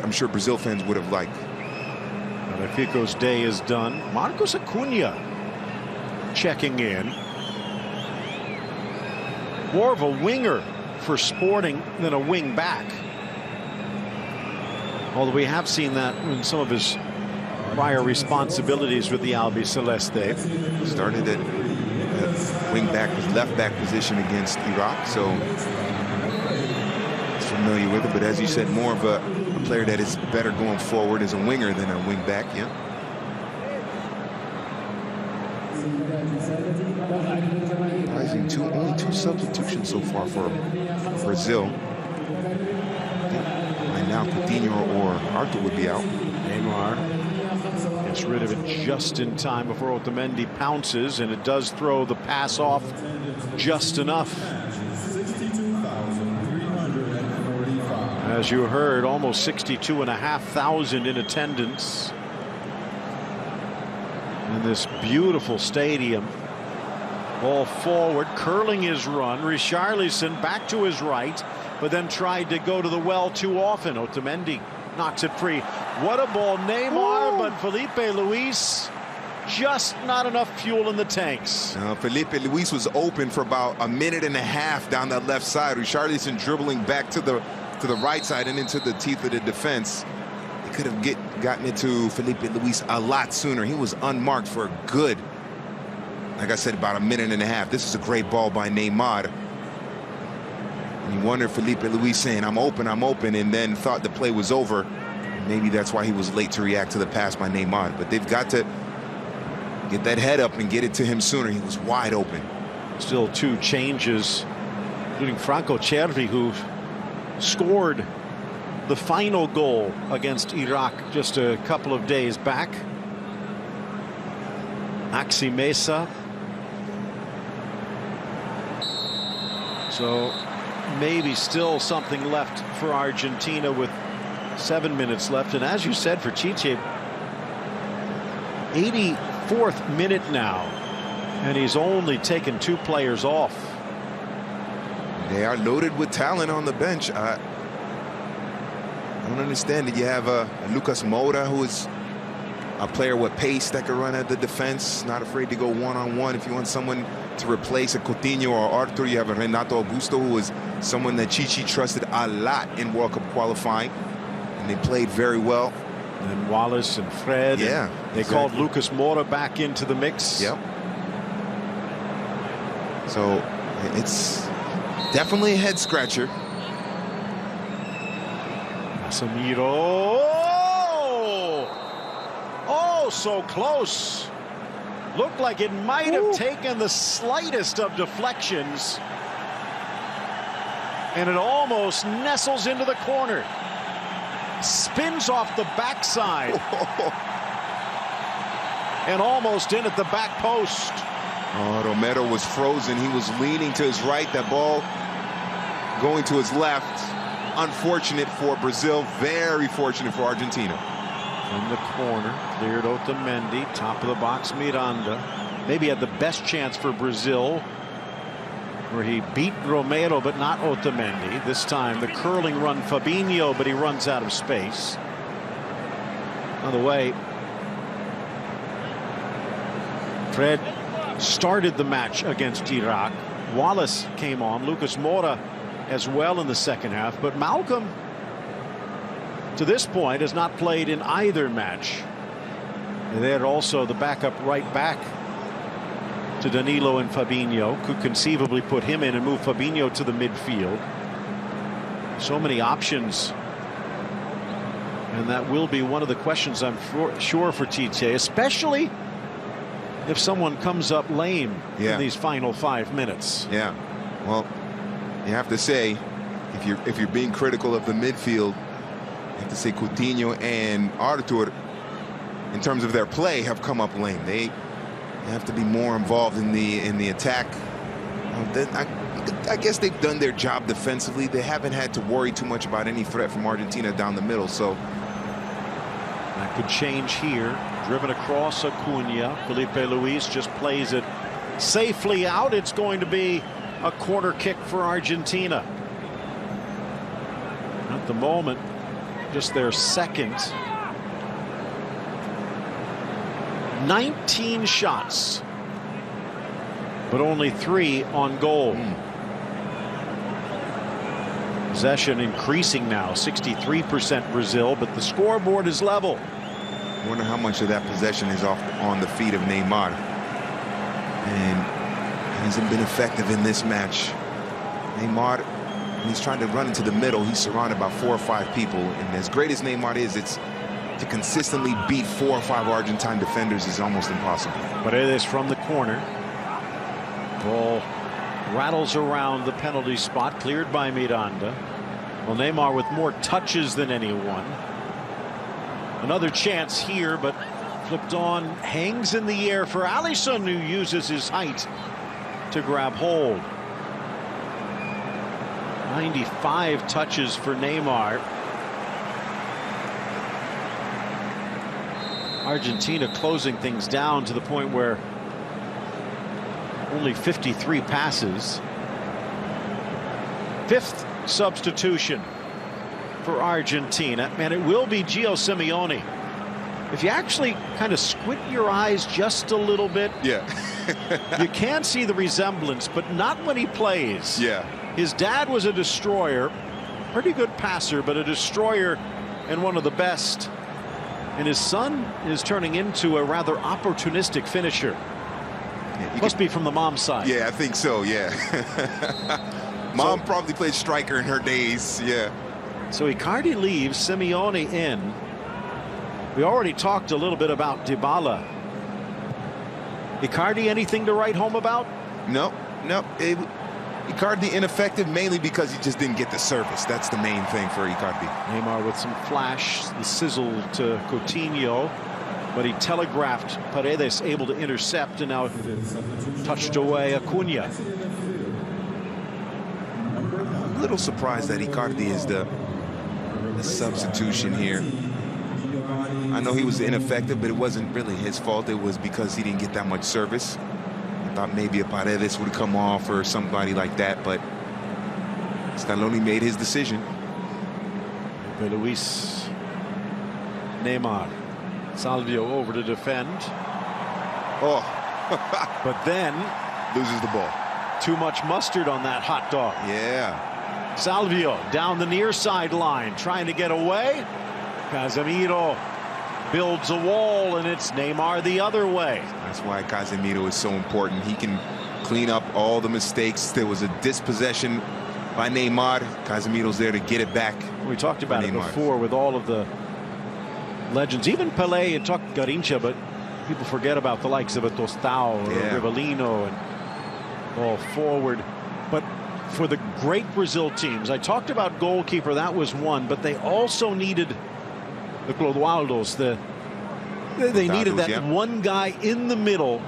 I'm sure Brazil fans would have liked. Benfica's day is done. Marcos Acuna checking in. More of a winger for Sporting than a wing back. Although we have seen that in some of his prior responsibilities with the Albiceleste. Started at wing back with left back position against Iraq, so he's familiar with it. But as you said, more of a player that is better going forward as a winger than a wing back. Yeah. Only two substitutions so far for Brazil. And now Coutinho or Arthur would be out. Neymar gets rid of it just in time before Otamendi pounces, and it does throw the pass off just enough. As you heard, almost 62,500 in attendance in this beautiful stadium. Ball forward, curling his run. Richarlison back to his right, but then tried to go to the well too often. Otamendi knocks it free. What a ball, Neymar. Ooh. But Felipe Luis, just not enough fuel in the tanks. Felipe Luis was open for about a minute and a half down that left side. Richarlison dribbling back to the right side and into the teeth of the defense. They could have gotten it to Felipe Luis a lot sooner. He was unmarked for a good, like I said, about a minute and a half. This is a great ball by Neymar. And you wonder if Felipe Luis saying, I'm open, and then thought the play was over. Maybe that's why he was late to react to the pass by Neymar. But they've got to get that head up and get it to him sooner. He was wide open. Still two changes, including Franco Cervi, who scored the final goal against Iraq just a couple of days back. Axi Mesa. So maybe still something left for Argentina with 7 minutes left. And as you said, for Chiche, 84th minute now, and he's only taken 2 players off. They are loaded with talent on the bench. I don't understand it. You have Lucas Moura, who is a player with pace that can run at the defense, not afraid to go one-on-one. If you want someone to replace a Coutinho or Arthur, you have a Renato Augusto, who is someone that Chichi trusted a lot in World Cup qualifying, and they played very well. And Wallace and Fred. Yeah, and they called Lucas Moura back into the mix. Yep. So it's definitely a head scratcher. Casemiro. Oh, so close. Looked like it might have taken the slightest of deflections. And it almost nestles into the corner. Spins off the backside. And almost in at the back post. Oh, Romero was frozen. He was leaning to his right. That ball going to his left. Unfortunate for Brazil. Very fortunate for Argentina. In the corner, cleared Otamendi. Top of the box, Miranda. Maybe had the best chance for Brazil, where he beat Romero, but not Otamendi. This time, the curling run, Fabinho, but he runs out of space. By the way, Fred started the match against Iraq. Wallace came on. Lucas Moura as well in the second half. But Malcolm to this point, has not played in either match. And they had also the backup right back to Danilo and Fabinho. Could conceivably put him in and move Fabinho to the midfield. So many options. And that will be one of the questions, I'm sure, for Tite, especially if someone comes up lame in these final 5 minutes. Yeah. Well, you have to say, if you're being critical of the midfield, you have to say Coutinho and Artur, in terms of their play, have come up lame. They have to be more involved in the attack. I guess they've done their job defensively. They haven't had to worry too much about any threat from Argentina down the middle. So that could change here. Driven across Acuna. Felipe Luis just plays it safely out. It's going to be a corner kick for Argentina. At the moment, just their second. 19 shots, but only 3 on goal. Possession increasing now, 63% Brazil, but the scoreboard is level. I wonder how much of that possession is on the feet of Neymar. And hasn't been effective in this match. Neymar, when he's trying to run into the middle, he's surrounded by 4 or 5 people. And as great as Neymar is, to consistently beat 4 or 5 Argentine defenders is almost impossible. Paredes from the corner. Ball rattles around the penalty spot, cleared by Miranda. Well, Neymar with more touches than anyone. Another chance here, but flipped on, hangs in the air for Alisson, who uses his height to grab hold. 95 touches for Neymar. Argentina closing things down to the point where only 53 passes. 5th substitution for Argentina, and it will be Gio Simeone. If you actually kind of squint your eyes just a little bit, you can see the resemblance, but not when he plays. His dad was a destroyer, pretty good passer, but a destroyer and one of the best. And his son is turning into a rather opportunistic finisher. Must be from the mom's side. Yeah, I think so, Mom probably played striker in her days, So Icardi leaves, Simeone in. We already talked a little bit about Dybala. Icardi, anything to write home about? No. Icardi ineffective mainly because he just didn't get the service. That's the main thing for Icardi. Neymar with some flash, the sizzle to Coutinho, but he telegraphed Paredes, able to intercept, and now touched away Acuna. I'm a little surprised that Icardi is the substitution here. I know he was ineffective, but it wasn't really his fault. It was because he didn't get that much service. I thought maybe a Paredes would come off or somebody like that, but Scaloni made his decision. Luis, Neymar, Salvio over to defend. But then loses the ball. Too much mustard on that hot dog. Salvio down the near sideline, trying to get away. Casemiro builds a wall, and it's Neymar the other way. That's why Casemiro is so important. He can clean up all the mistakes. There was a dispossession by Neymar. Casemiro's there to get it back. We talked about it before with all of the legends, even Pelé and Garrincha, but people forget about the likes of a Tostão or Rivellino and all forward. But for the great Brazil teams, I talked about goalkeeper, that was one, but they also needed the Clodoaldos. They needed that one guy in the middle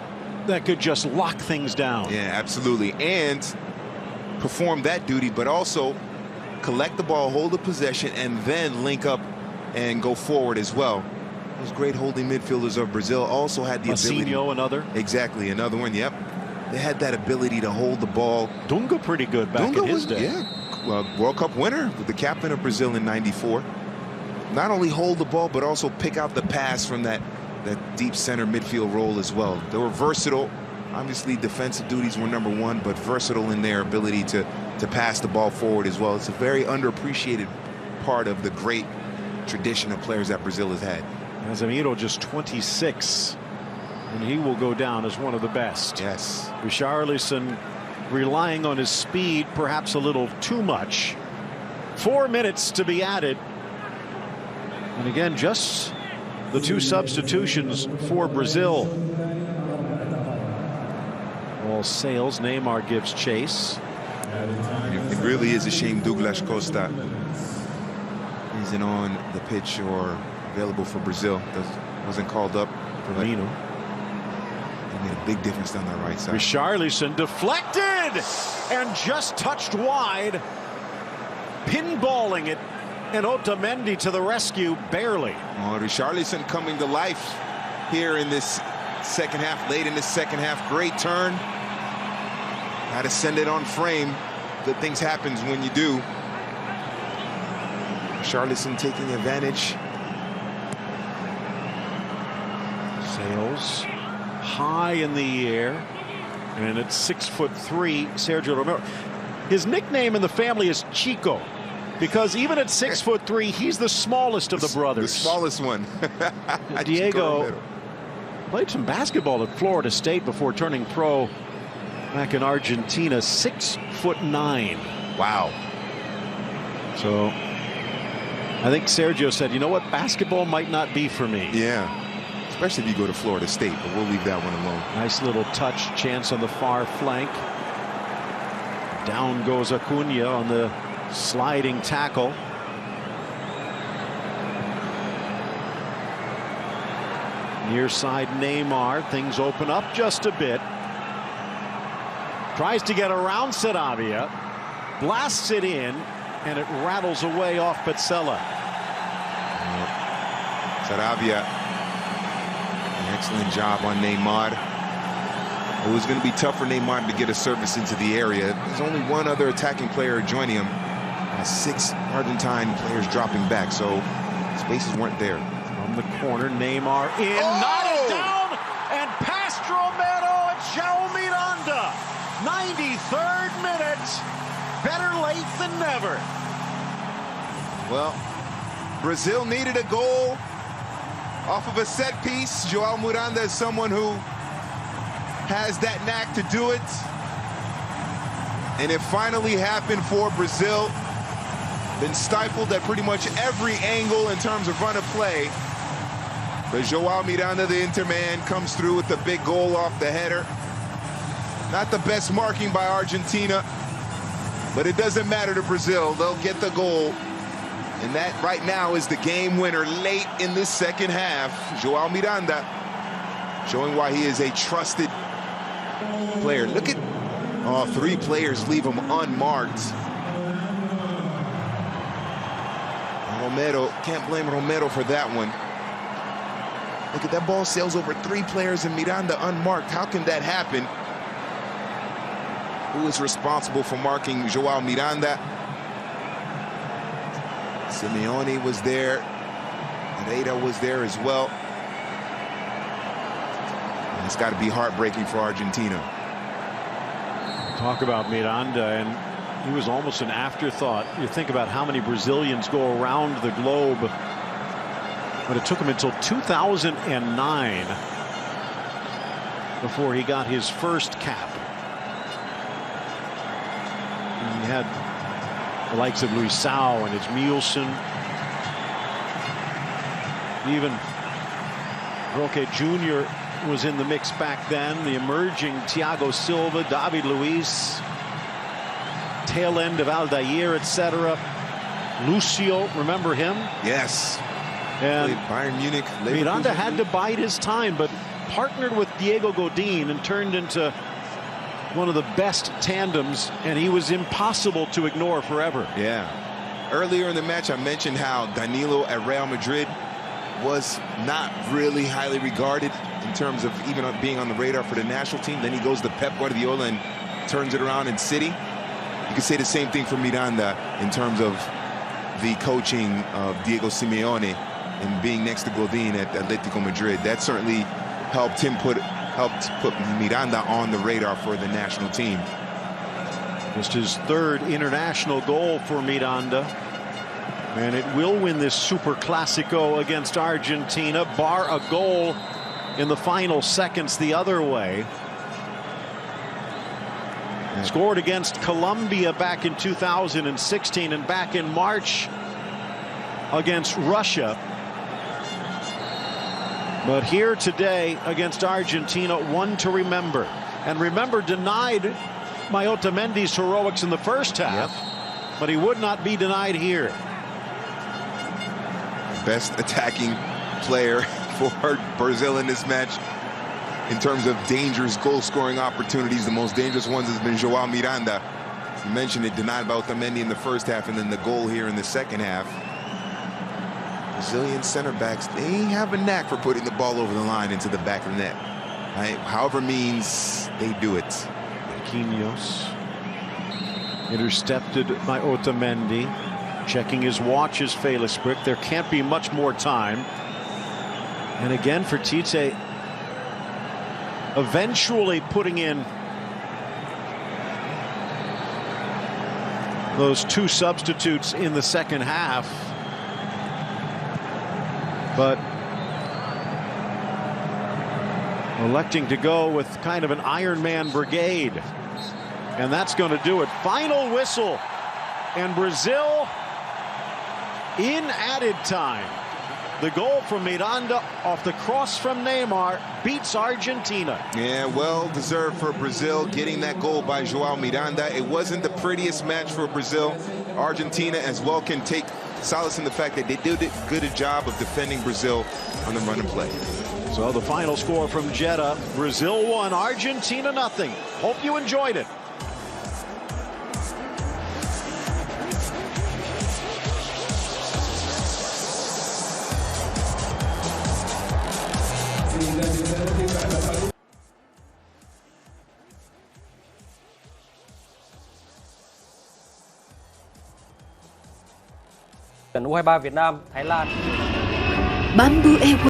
that could just lock things down. Yeah, absolutely. And perform that duty, but also collect the ball, hold the possession, and then link up and go forward as well. Those great holding midfielders of Brazil also had the ability. Another. Exactly, another one, They had that ability to hold the ball. Dunga pretty good back in his day. Well, World Cup winner, the captain of Brazil in '94. Not only hold the ball, but also pick out the pass from that deep center midfield role as well. They were versatile. Obviously, defensive duties were number one, but versatile in their ability to pass the ball forward as well. It's a very underappreciated part of the great tradition of players that Brazil has had. Casemiro just 26, and he will go down as one of the best. Yes. Richarlison relying on his speed, perhaps a little too much. 4 minutes to be added. And again, just the two substitutions for Brazil. All sails. Neymar gives chase. It really is a shame Douglas Costa isn't on the pitch or available for Brazil. Wasn't called up. Firmino. He made a big difference down that right side. Richarlison deflected and just touched wide. Pinballing it. And Otamendi to the rescue, barely. Oh, Richarlison coming to life here in this second half, late in this second half. Great turn. Had to send it on frame. Good things happen when you do. Richarlison taking advantage. Sails high in the air. And it's 6'3", Sergio Romero. His nickname in the family is Chico, because even at 6'3", he's the smallest of the brothers. The smallest one. Diego played some basketball at Florida State before turning pro back in Argentina. 6'9". Wow. So I think Sergio said, you know what, basketball might not be for me. Yeah. Especially if you go to Florida State, but we'll leave that one alone. Nice little touch chance on the far flank. Down goes Acuna on the sliding tackle. Near side Neymar. Things open up just a bit. Tries to get around Sarabia. Blasts it in, and it rattles away off Petzela. Sarabia, an excellent job on Neymar. It was going to be tough for Neymar to get a service into the area. There's only one other attacking player joining him. 6 Argentine players dropping back, so spaces weren't there. From the corner, Neymar in, knotted down, and past Romero and João Miranda. 93rd minute. Better late than never. Well, Brazil needed a goal off of a set piece. João Miranda is someone who has that knack to do it. And it finally happened for Brazil. Been stifled at pretty much every angle in terms of run of play. But João Miranda, the Interman, comes through with the big goal off the header. Not the best marking by Argentina, but it doesn't matter to Brazil. They'll get the goal. And that right now is the game winner late in this second half. João Miranda showing why he is a trusted player. Look at, 3 players leave him unmarked. Romero, can't blame Romero for that one. Look at that ball, sails over 3 players and Miranda unmarked. How can that happen? Who is responsible for marking João Miranda? Simeone was there. Herrera was there as well. And it's got to be heartbreaking for Argentina. Talk about Miranda, and he was almost an afterthought. You think about how many Brazilians go around the globe, but it took him until 2009 before he got his first cap. And he had the likes of Luisao and Edmilson, even Roque Jr. was in the mix back then. The emerging Thiago Silva, David Luiz, tail end of Aldair, etc. Lucio, remember him? Yes. And Bayern Munich. Miranda had to bide his time, but partnered with Diego Godin and turned into one of the best tandems, and he was impossible to ignore forever. Yeah. Earlier in the match, I mentioned how Danilo at Real Madrid was not really highly regarded in terms of even being on the radar for the national team. Then he goes to Pep Guardiola and turns it around in City. You could say the same thing for Miranda in terms of the coaching of Diego Simeone and being next to Godin at Atletico Madrid. That certainly helped put Miranda on the radar for the national team. Just his 3rd international goal for Miranda. And it will win this Super Clasico against Argentina, bar a goal in the final seconds the other way. Scored against Colombia back in 2016 and back in March against Russia. But here today against Argentina, one to remember. And remember, denied Otamendi's heroics in the first half, but he would not be denied here. Best attacking player for Brazil in this match in terms of dangerous goal-scoring opportunities. The most dangerous ones has been Joao Miranda. You mentioned it, denied by Otamendi in the first half, and then the goal here in the second half. Brazilian center backs, they have a knack for putting the ball over the line into the back of the net. Right? However means, they do it. Marquinhos intercepted by Otamendi. Checking his watch is Felisbrick. There can't be much more time. And again for Tite, eventually putting in those two substitutes in the second half. But electing to go with kind of an Iron Man brigade. And that's going to do it. Final whistle. And Brazil in added time. The goal from Miranda off the cross from Neymar beats Argentina. Yeah, well deserved for Brazil, getting that goal by Joao Miranda. It wasn't the prettiest match for Brazil. Argentina as well can take solace in the fact that they did a good job of defending Brazil on the run and play. So the final score from Jeddah, Brazil 1, Argentina nothing. Hope you enjoyed it. Trận U23 Việt Nam, Thái Lan. Bamboo Airways